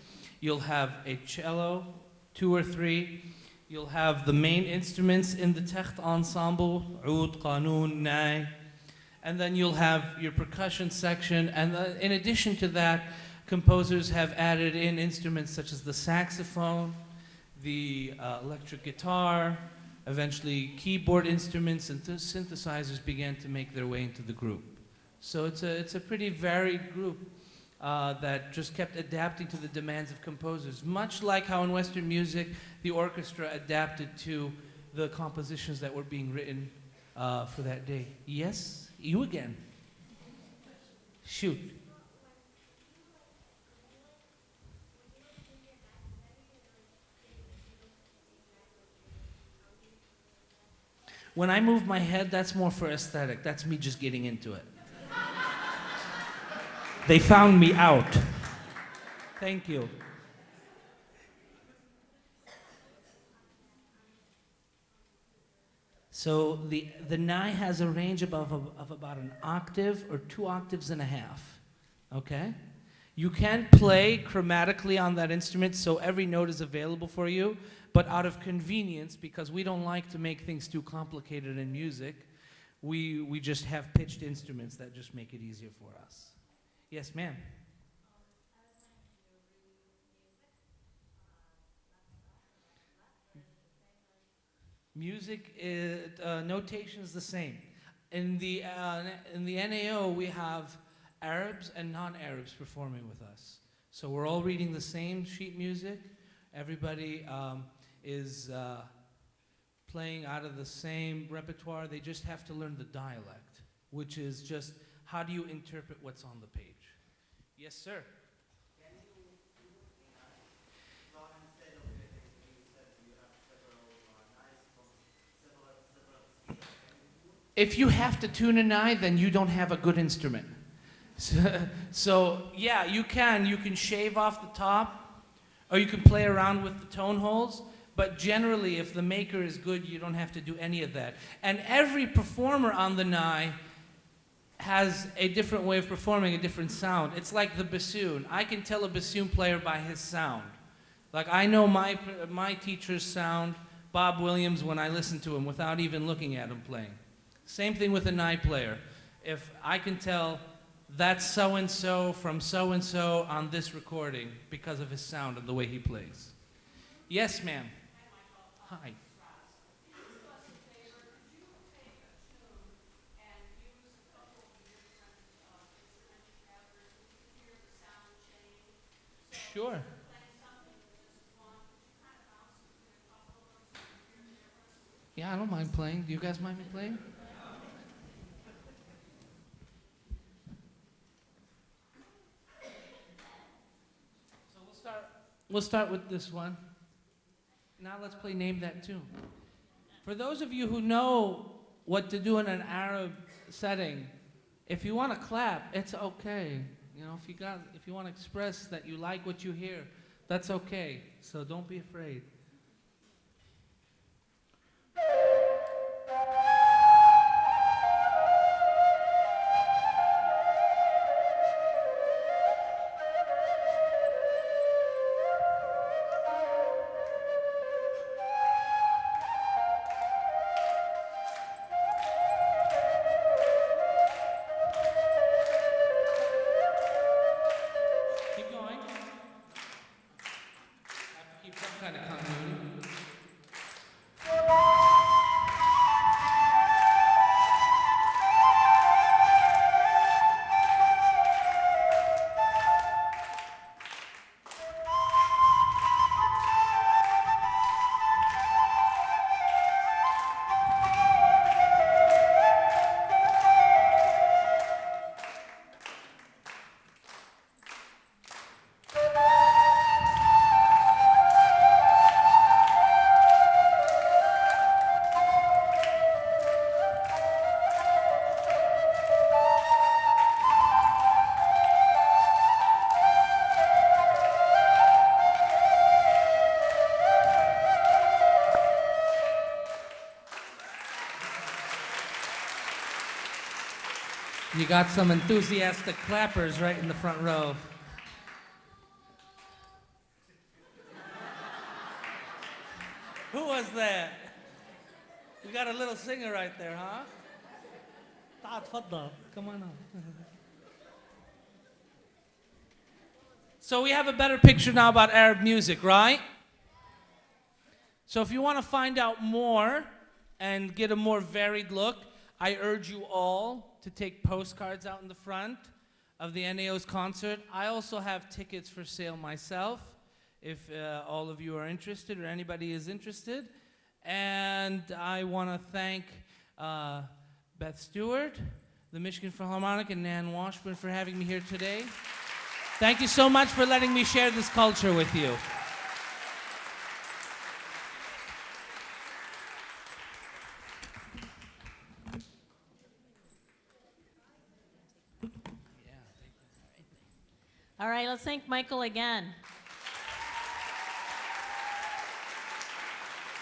You'll have a cello, 2 or 3. You'll have the main instruments in the Techt ensemble, oud, qanun, nai. And then you'll have your percussion section. And in addition to that, composers have added in instruments such as the saxophone, the electric guitar, eventually keyboard instruments and synthesizers began to make their way into the group. So it's a pretty varied group that just kept adapting to the demands of composers, much like how in Western music the orchestra adapted to the compositions that were being written for that day. Yes, you again. Shoot. When I move my head, that's more for aesthetic. That's me just getting into it. They found me out. Thank you. So the nai has a range of about an octave or 2 octaves and a half. Okay? You can play chromatically on that instrument, so every note is available for you, but out of convenience, because we don't like to make things too complicated in music, we just have pitched instruments that just make it easier for us. Yes, ma'am. Music notation is the same. In the NAO, we have Arabs and non-Arabs performing with us. So we're all reading the same sheet music. Everybody is playing out of the same repertoire. They just have to learn the dialect, which is just how do you interpret what's on the page. Yes, sir.
Can you not instead of you said you have several nice from several
If you have to tune a nai, then you don't have a good instrument. So yeah, you can shave off the top, or you can play around with the tone holes, but generally if the maker is good, you don't have to do any of that. And every performer on the Nye has a different way of performing, a different sound. It's like the bassoon. I can tell a bassoon player by his sound. Like I know my teacher's sound, Bob Williams, when I listen to him without even looking at him playing. Same thing with a Nye player. If I can tell that's so-and-so from so-and-so on this recording because of his sound and the way he plays. Yes, ma'am. Hi. Sure. Yeah, I don't mind playing. Do you guys mind me playing? So we'll start with this one. Now let's play Name That Tune. For those of you who know what to do in an Arab setting, if you want to clap, it's okay. You know, if you want to express that you like what you hear, that's okay. So don't be afraid. Keep going. Have to keep some kind of continuity. You got some enthusiastic clappers right in the front row. Who was that? We got a little singer right there, huh? تعال تفضل. Come on up. So we have a better picture now about Arab music, right? So if you want to find out more and get a more varied look, I urge you all to take postcards out in the front of the NAO's concert. I also have tickets for sale myself, if all of you are interested or anybody is interested. And I want to thank Beth Stewart, the Michigan Philharmonic, and Nan Washburn for having me here today. Thank you so much for letting me share this culture with you.
All right, let's thank Michael again.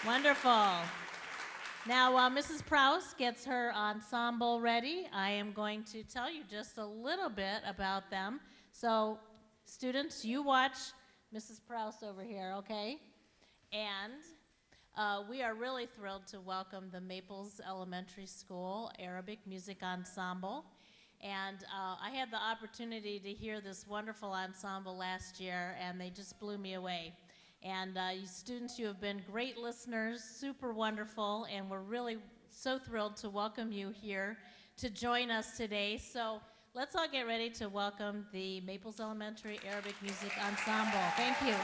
Wonderful. Now, while Mrs. Prouse gets her ensemble ready, I am going to tell you just a little bit about them. So, students, you watch Mrs. Prouse over here, okay? And we are really thrilled to welcome the Maples Elementary School Arabic Music Ensemble. And I had the opportunity to hear this wonderful ensemble last year, and they just blew me away. And you students, you have been great listeners, super wonderful, and we're really so thrilled to welcome you here to join us today. So let's all get ready to welcome the Maples Elementary Arabic Music Ensemble. Thank you.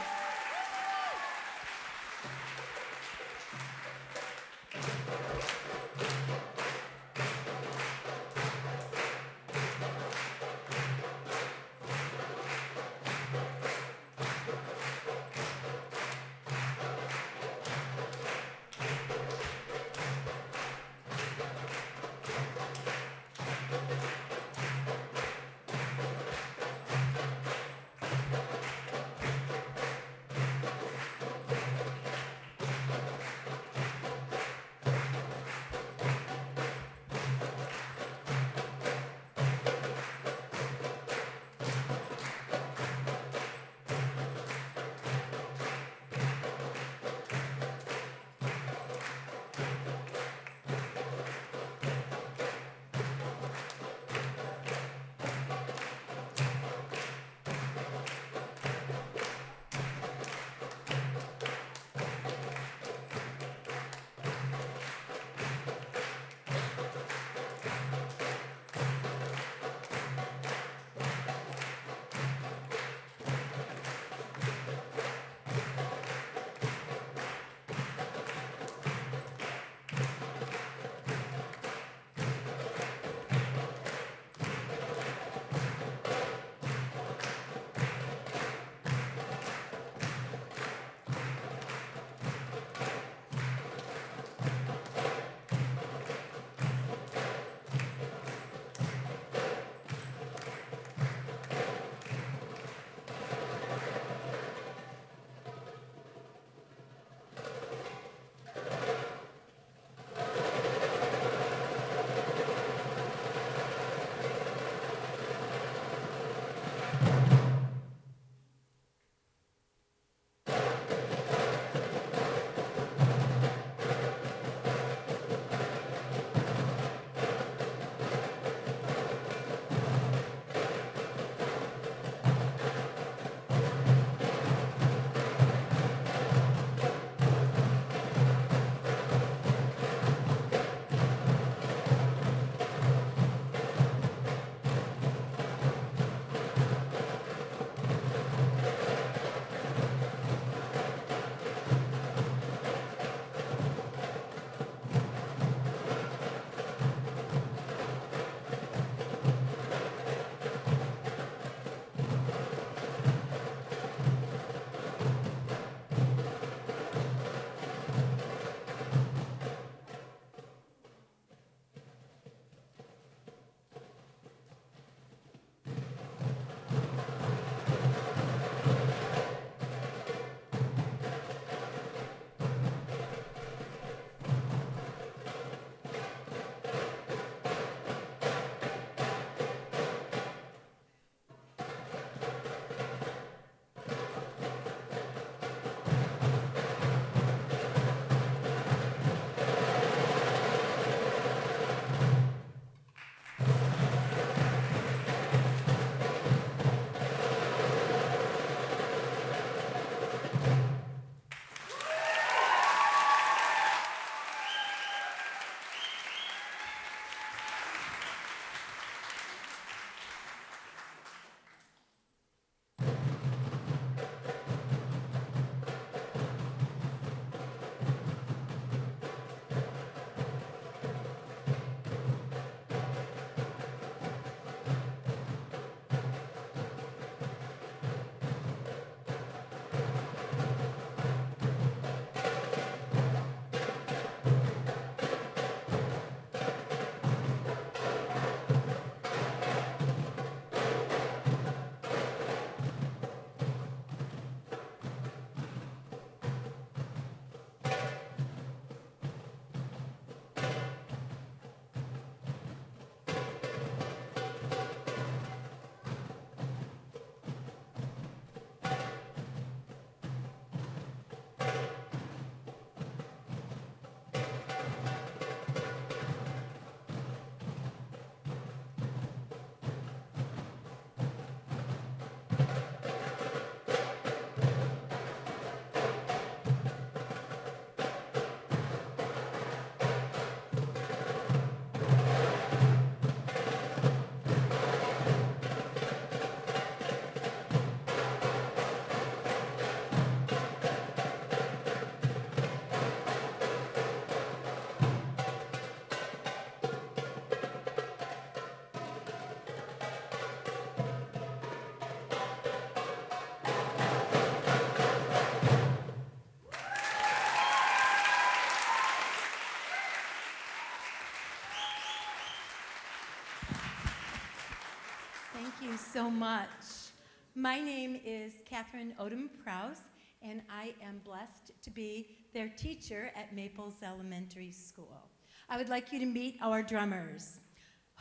so much. My name is Catherine Odom Prowse, and I am blessed to be their teacher at Maples Elementary School. I would like you to meet our drummers.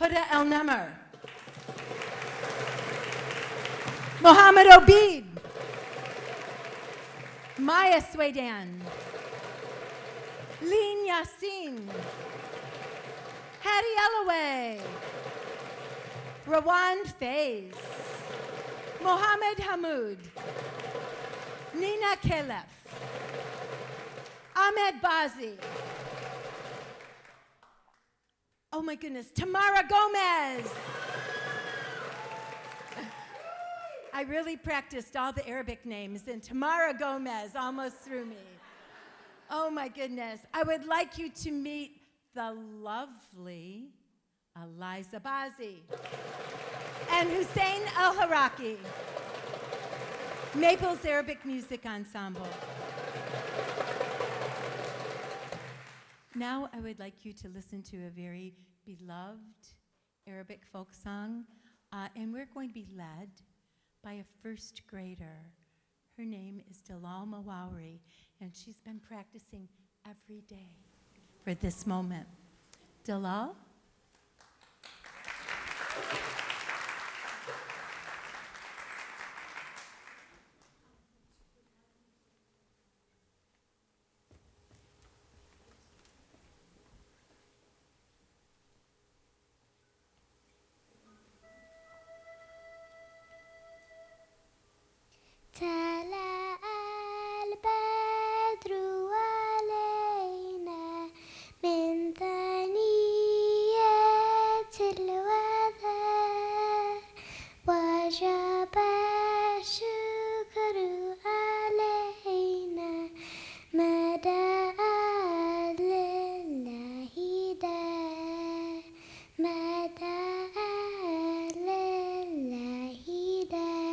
Huda El Namr, Mohammed Obeid, Maya Swedan, Lean Yassin, Hattie Ellaway, Rawan Faiz, Mohammed Hamoud, Nina Kelef, Ahmed Bazi. Oh my goodness, Tamara Gomez. I really practiced all the Arabic names, and Tamara Gomez almost threw me. Oh my goodness. I would like you to meet the lovely Eliza Bazi and Hussein El Haraki, Maples Arabic Music Ensemble. Now I would like you to listen to a very beloved Arabic folk song, and we're going to be led by a first grader. Her name is Dalal Mawauri, and she's been practicing every day for this moment. Dalal?
طلع البدر علينا من ثنيات الوداع وجب الشكر علينا مدى لله داع مدى لله داع.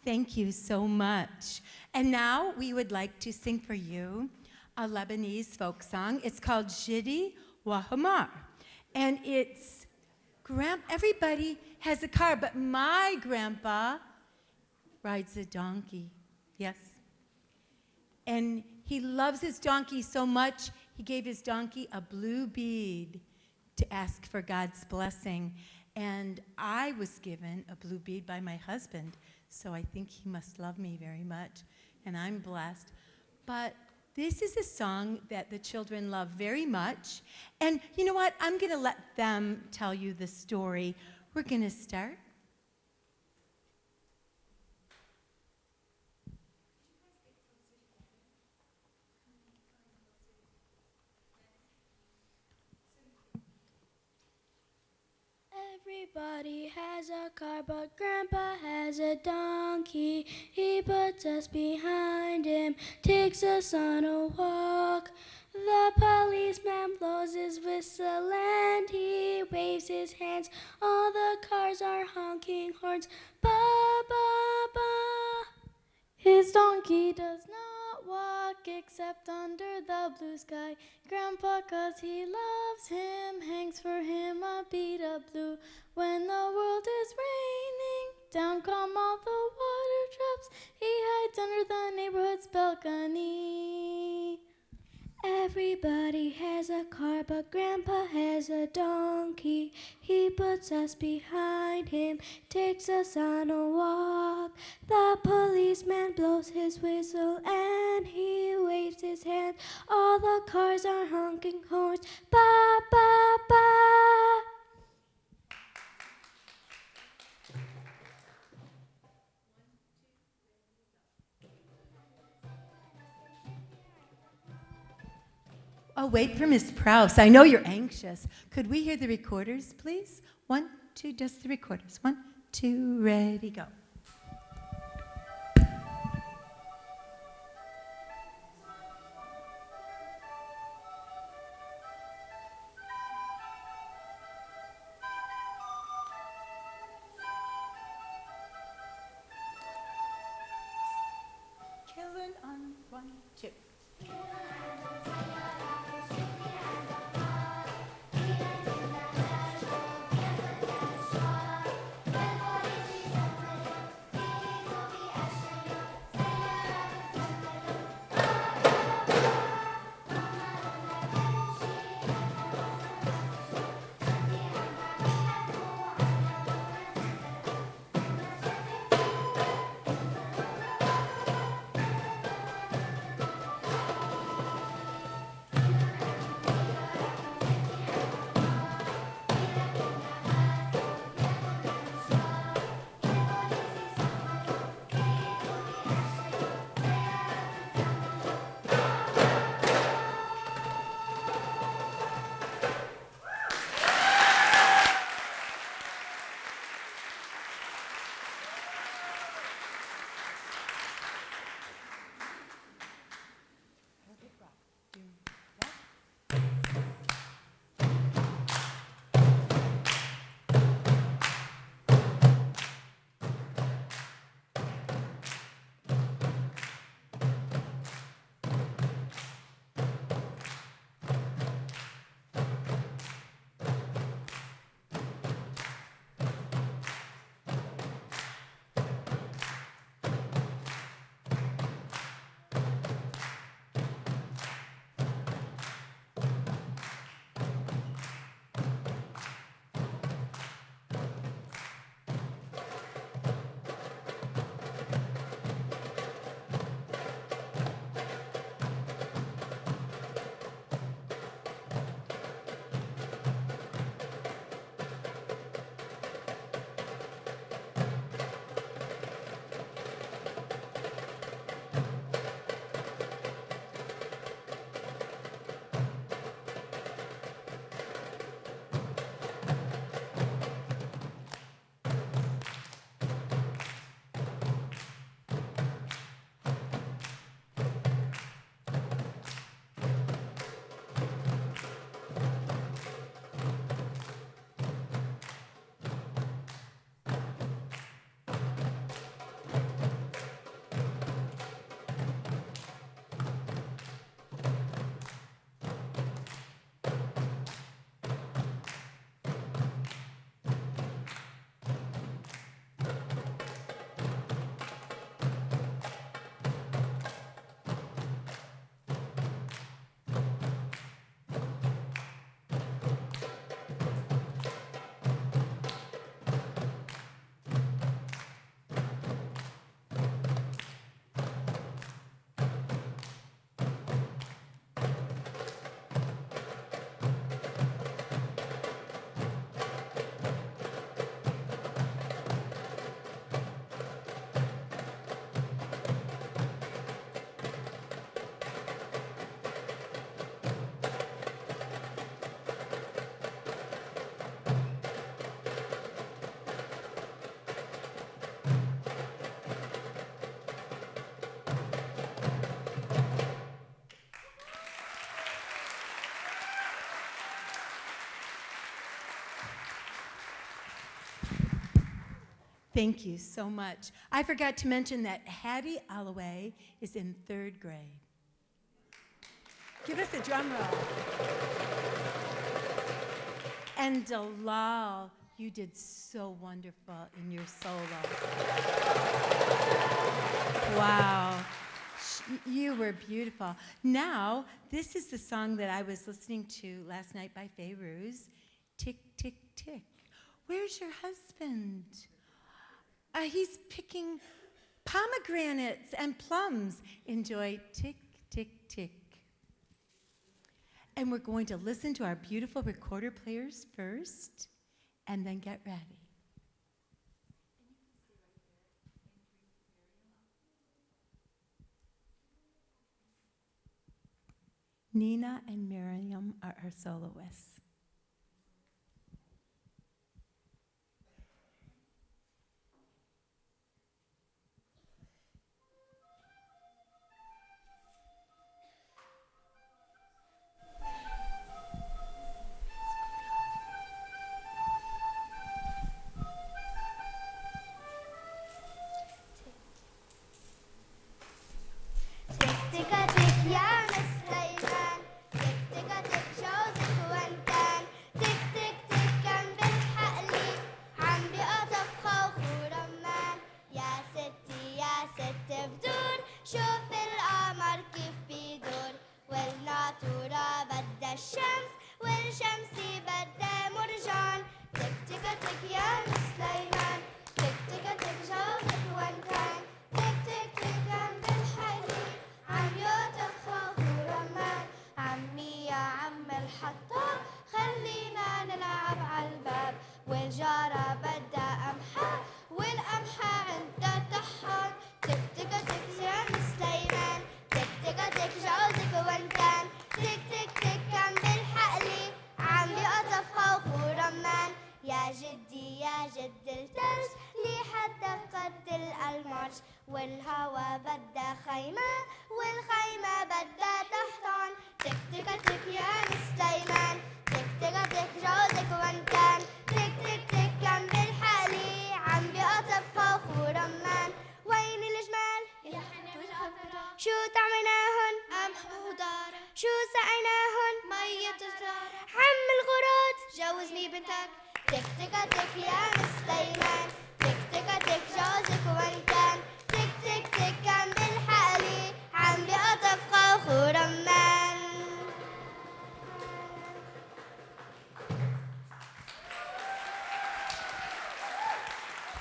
Thank you so much. And now we would like to sing for you a Lebanese folk song. It's called Jidi Wahamar. And it's, everybody has a car, but my grandpa rides a donkey. Yes. And he loves his donkey so much, he gave his donkey a blue bead to ask for God's blessing. And I was given a blue bead by my husband, so I think he must love me very much, and I'm blessed. But this is a song that the children love very much. And you know what? I'm going to let them tell you the story. We're going to start.
Everybody has a car, but Grandpa has a donkey. He puts us behind him, takes us on a walk. The policeman blows his whistle and he waves his hands. All the cars are honking horns. Ba, ba, ba. His donkey does not walk except under the blue sky. Grandpa, 'cause he loves him, hangs for him a bead of blue. When the world is raining, down come all the water drops. He hides under the neighborhood's balcony. Everybody has a car, but Grandpa has a donkey. He puts us behind him, takes us on a walk. The policeman blows his whistle and he waves his hand. All the cars are honking horns. Ba, ba, ba.
Oh, wait for Miss Prowse. I know you're anxious. Could we hear the recorders, please? 1, 2, just the recorders. 1, 2, ready, go. Children on 1, 2. Thank you so much. I forgot to mention that Hattie Alloway is in 3rd grade. Give us a drum roll. And Dalal, you did so wonderful in your solo. Wow. You were beautiful. Now, this is the song that I was listening to last night by Fairuz, Tick, Tick, Tick. Where's your husband? He's picking pomegranates and plums. Enjoy Tick, Tick, Tick. And we're going to listen to our beautiful recorder players first, and then get ready. Nina and Miriam are our soloists.
والهوا بدها خيمة والخيمة بدها تحتان تك تك تك يا سليمان تك تك تك جوزك وين كان تك تك تك كان بالحقلي عم بيقطف خوخ ورمان وين الجمال شو طعمناهن قمح وخضار شو سقيناهن مية زرار عم الغراض جوزني بنتك تك تك تك يا سليمان تك تك تك جوزك وين كان تك تك تك كان بالحقلي عم بيقطف خوخ ورمان.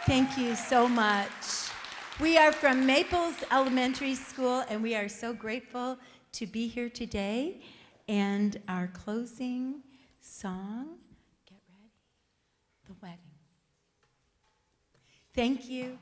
Thank you so much. We are from Maples Elementary School, and we are so grateful to be here today. And our closing song, get ready, The Wedding. Thank you.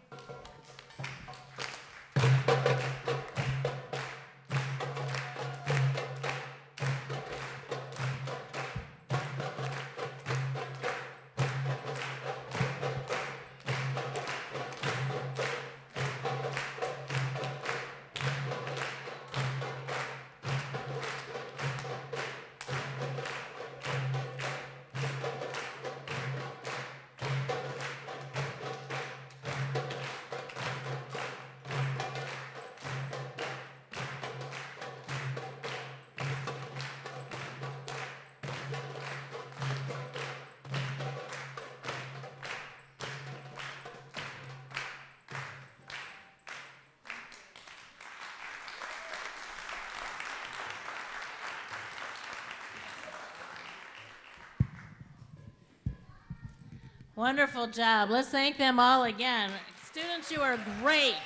Wonderful job. Let's thank them all again. Students, you are great.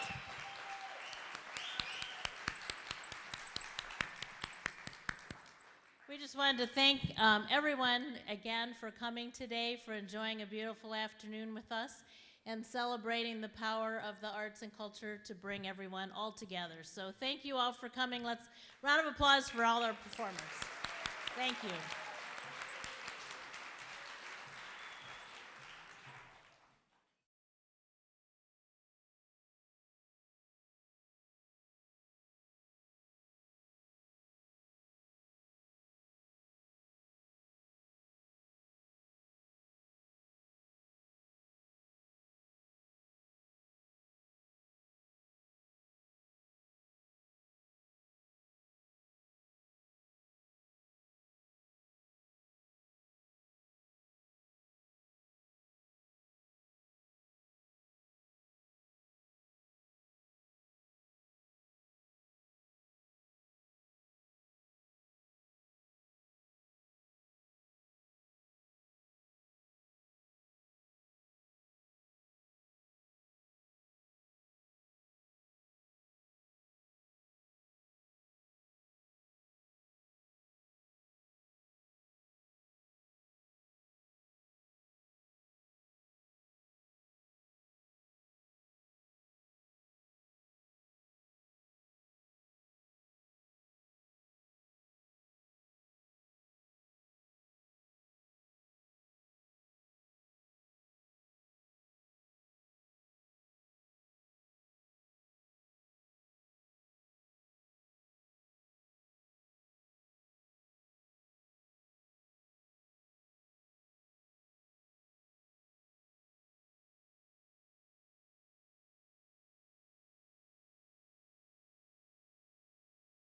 We just wanted to thank everyone again for coming today, for enjoying a beautiful afternoon with us, and celebrating the power of the arts and culture to bring everyone all together. So thank you all for coming. Let's round of applause for all our performers. Thank you.